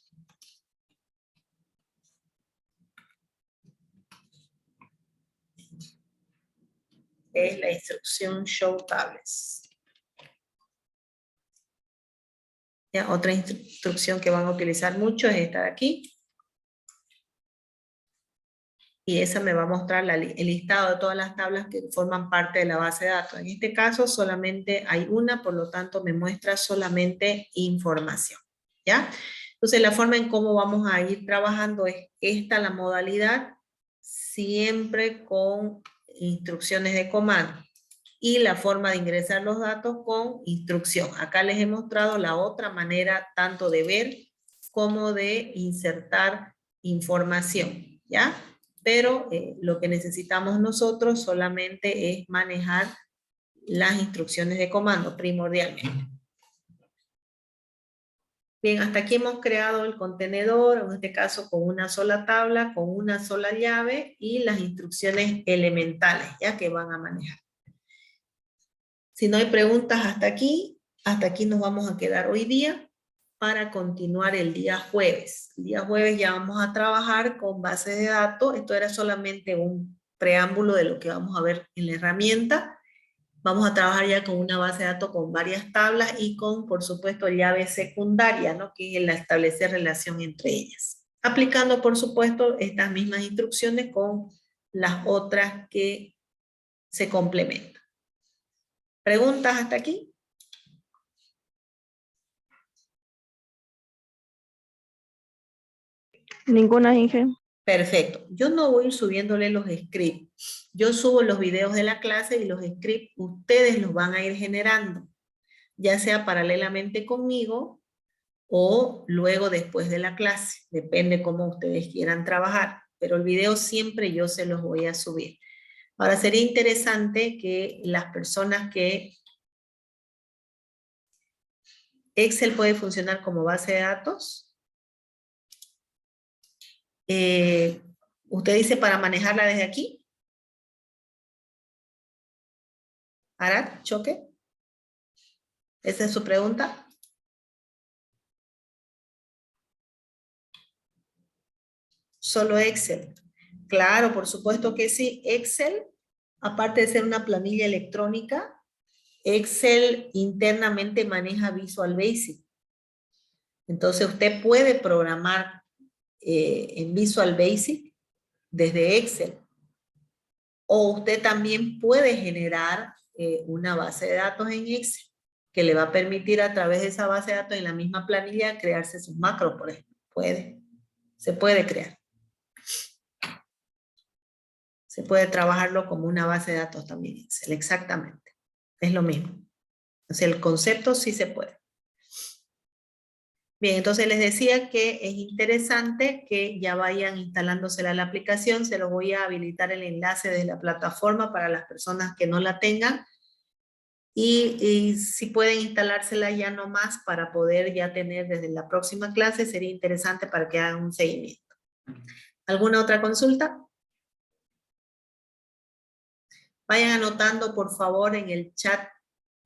Es la instrucción show tables. ¿Ya? Otra instrucción que van a utilizar mucho es esta de aquí. Y esa me va a mostrar el listado de todas las tablas que forman parte de la base de datos. En este caso solamente hay una, por lo tanto me muestra solamente información. ¿Ya? Entonces la forma en cómo vamos a ir trabajando es esta, la modalidad, siempre con instrucciones de comando. Y la forma de ingresar los datos con instrucción. Acá les he mostrado la otra manera tanto de ver como de insertar información, ¿ya? Pero lo que necesitamos nosotros solamente es manejar las instrucciones de comando primordialmente. Bien, hasta aquí hemos creado el contenedor, en este caso con una sola tabla, con una sola llave y las instrucciones elementales, ya que van a manejar. Si no hay preguntas hasta aquí nos vamos a quedar hoy día para continuar el día jueves. El día jueves ya vamos a trabajar con bases de datos. Esto era solamente un preámbulo de lo que vamos a ver en la herramienta. Vamos a trabajar ya con una base de datos con varias tablas y con, por supuesto, llaves secundarias, ¿no? Que es el establecer relación entre ellas. Aplicando, por supuesto, estas mismas instrucciones con las otras que se complementan. ¿Preguntas hasta aquí? Ninguna, Inge. Perfecto. Yo no voy a ir subiéndole los scripts. Yo subo los videos de la clase y los scripts ustedes los van a ir generando, ya sea paralelamente conmigo o luego después de la clase. Depende cómo ustedes quieran trabajar. Pero el video siempre yo se los voy a subir. Ahora sería interesante que las personas que Excel puede funcionar como base de datos. Usted dice para manejarla desde aquí. Arad, Choque. ¿Esa es su pregunta? Solo Excel. Claro, por supuesto que sí. Excel, aparte de ser una planilla electrónica, Excel internamente maneja Visual Basic. Entonces usted puede programar en Visual Basic desde Excel. O usted también puede generar una base de datos en Excel que le va a permitir a través de esa base de datos en la misma planilla crearse sus macros, por ejemplo. Se puede crear. Se puede trabajarlo como una base de datos también en Excel, exactamente. Es lo mismo. O sea, el concepto sí se puede. Bien, entonces les decía que es interesante que ya vayan instalándosela la aplicación. Se los voy a habilitar el enlace de la plataforma para las personas que no la tengan. Y si pueden instalársela ya nomás para poder ya tener desde la próxima clase, sería interesante para que hagan un seguimiento. ¿Alguna otra consulta? Vayan anotando, por favor, en el chat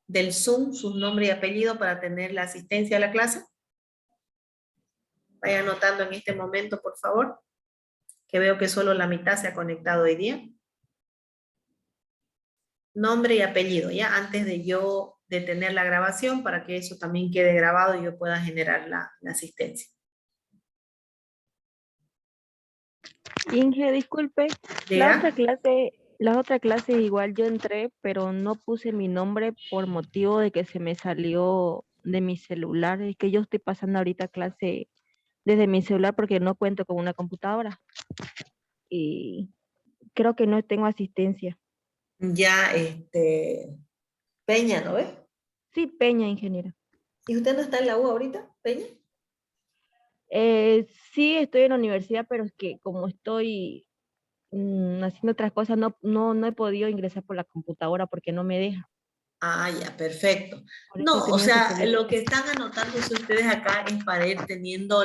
del Zoom su nombre y apellido para tener la asistencia a la clase. Vayan anotando en este momento, por favor, que veo que solo la mitad se ha conectado hoy día. Nombre y apellido, ya antes de yo detener la grabación para que eso también quede grabado y yo pueda generar la asistencia. Inge, disculpe. ¿Diga? La otra clase igual yo entré, pero no puse mi nombre por motivo de que se me salió de mi celular. Es que yo estoy pasando ahorita clase desde mi celular porque no cuento con una computadora. Y creo que no tengo asistencia. Ya, Peña, ¿no ve? Sí, Peña, ingeniera. ¿Y usted no está en la U ahorita, Peña? Sí, estoy en la universidad, pero es que como estoy haciendo otras cosas, no he podido ingresar por la computadora porque no me deja. Ah, ya, perfecto. Por eso he No, o tenido que sea, salir. lo que están anotándose ustedes acá es para ir teniendo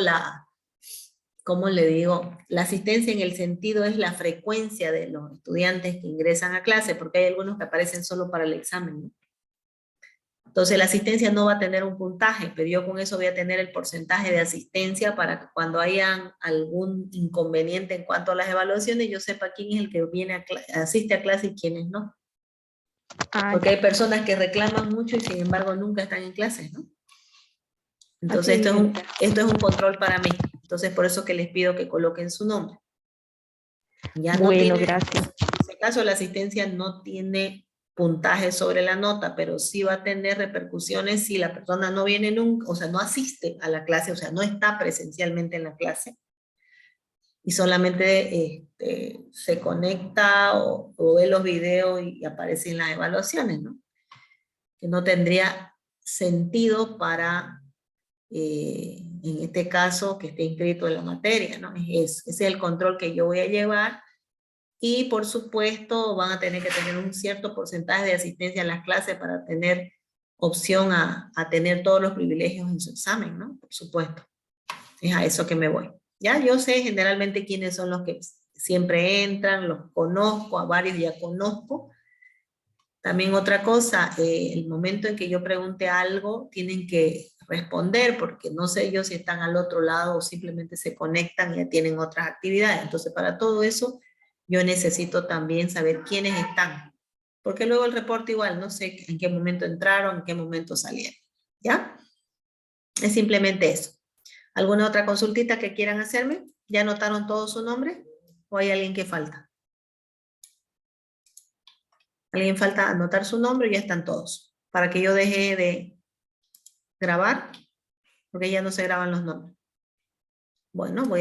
¿cómo le digo? La asistencia en el sentido es la frecuencia de los estudiantes que ingresan a clase, porque hay algunos que aparecen solo para el examen, ¿no? Entonces la asistencia no va a tener un puntaje, pero yo con eso voy a tener el porcentaje de asistencia para que cuando hayan algún inconveniente en cuanto a las evaluaciones, yo sepa quién es el que viene asiste a clase y quiénes no. Porque hay personas que reclaman mucho y sin embargo nunca están en clases, ¿no? Entonces esto es un control para mí. Entonces por eso que les pido que coloquen su nombre. Ya no Bueno, tiene, gracias. en ese caso la asistencia no tiene puntaje sobre la nota, pero sí va a tener repercusiones si la persona no viene nunca, o sea, no asiste a la clase, o sea, no está presencialmente en la clase y solamente se conecta o ve los videos y aparecen las evaluaciones, ¿no? Que no tendría sentido para, en este caso, que esté inscrito en la materia, ¿no? Ese es el control que yo voy a llevar. Y por supuesto van a tener que tener un cierto porcentaje de asistencia a las clases para tener opción a tener todos los privilegios en su examen, ¿no? Por supuesto. Es a eso que me voy. Ya yo sé generalmente quiénes son los que siempre entran, los conozco, a varios ya conozco. También otra cosa, el momento en que yo pregunte algo, tienen que responder, porque no sé yo si están al otro lado o simplemente se conectan y ya tienen otras actividades. Entonces, para todo eso, yo necesito también saber quiénes están, porque luego el reporte igual, no sé en qué momento entraron, en qué momento salieron, ¿ya? Es simplemente eso. ¿Alguna otra consultita que quieran hacerme? ¿Ya anotaron todo su nombre? ¿O hay alguien que falta? ¿Alguien falta anotar su nombre? Ya están todos. Para que yo deje de grabar, porque ya no se graban los nombres. Bueno, voy a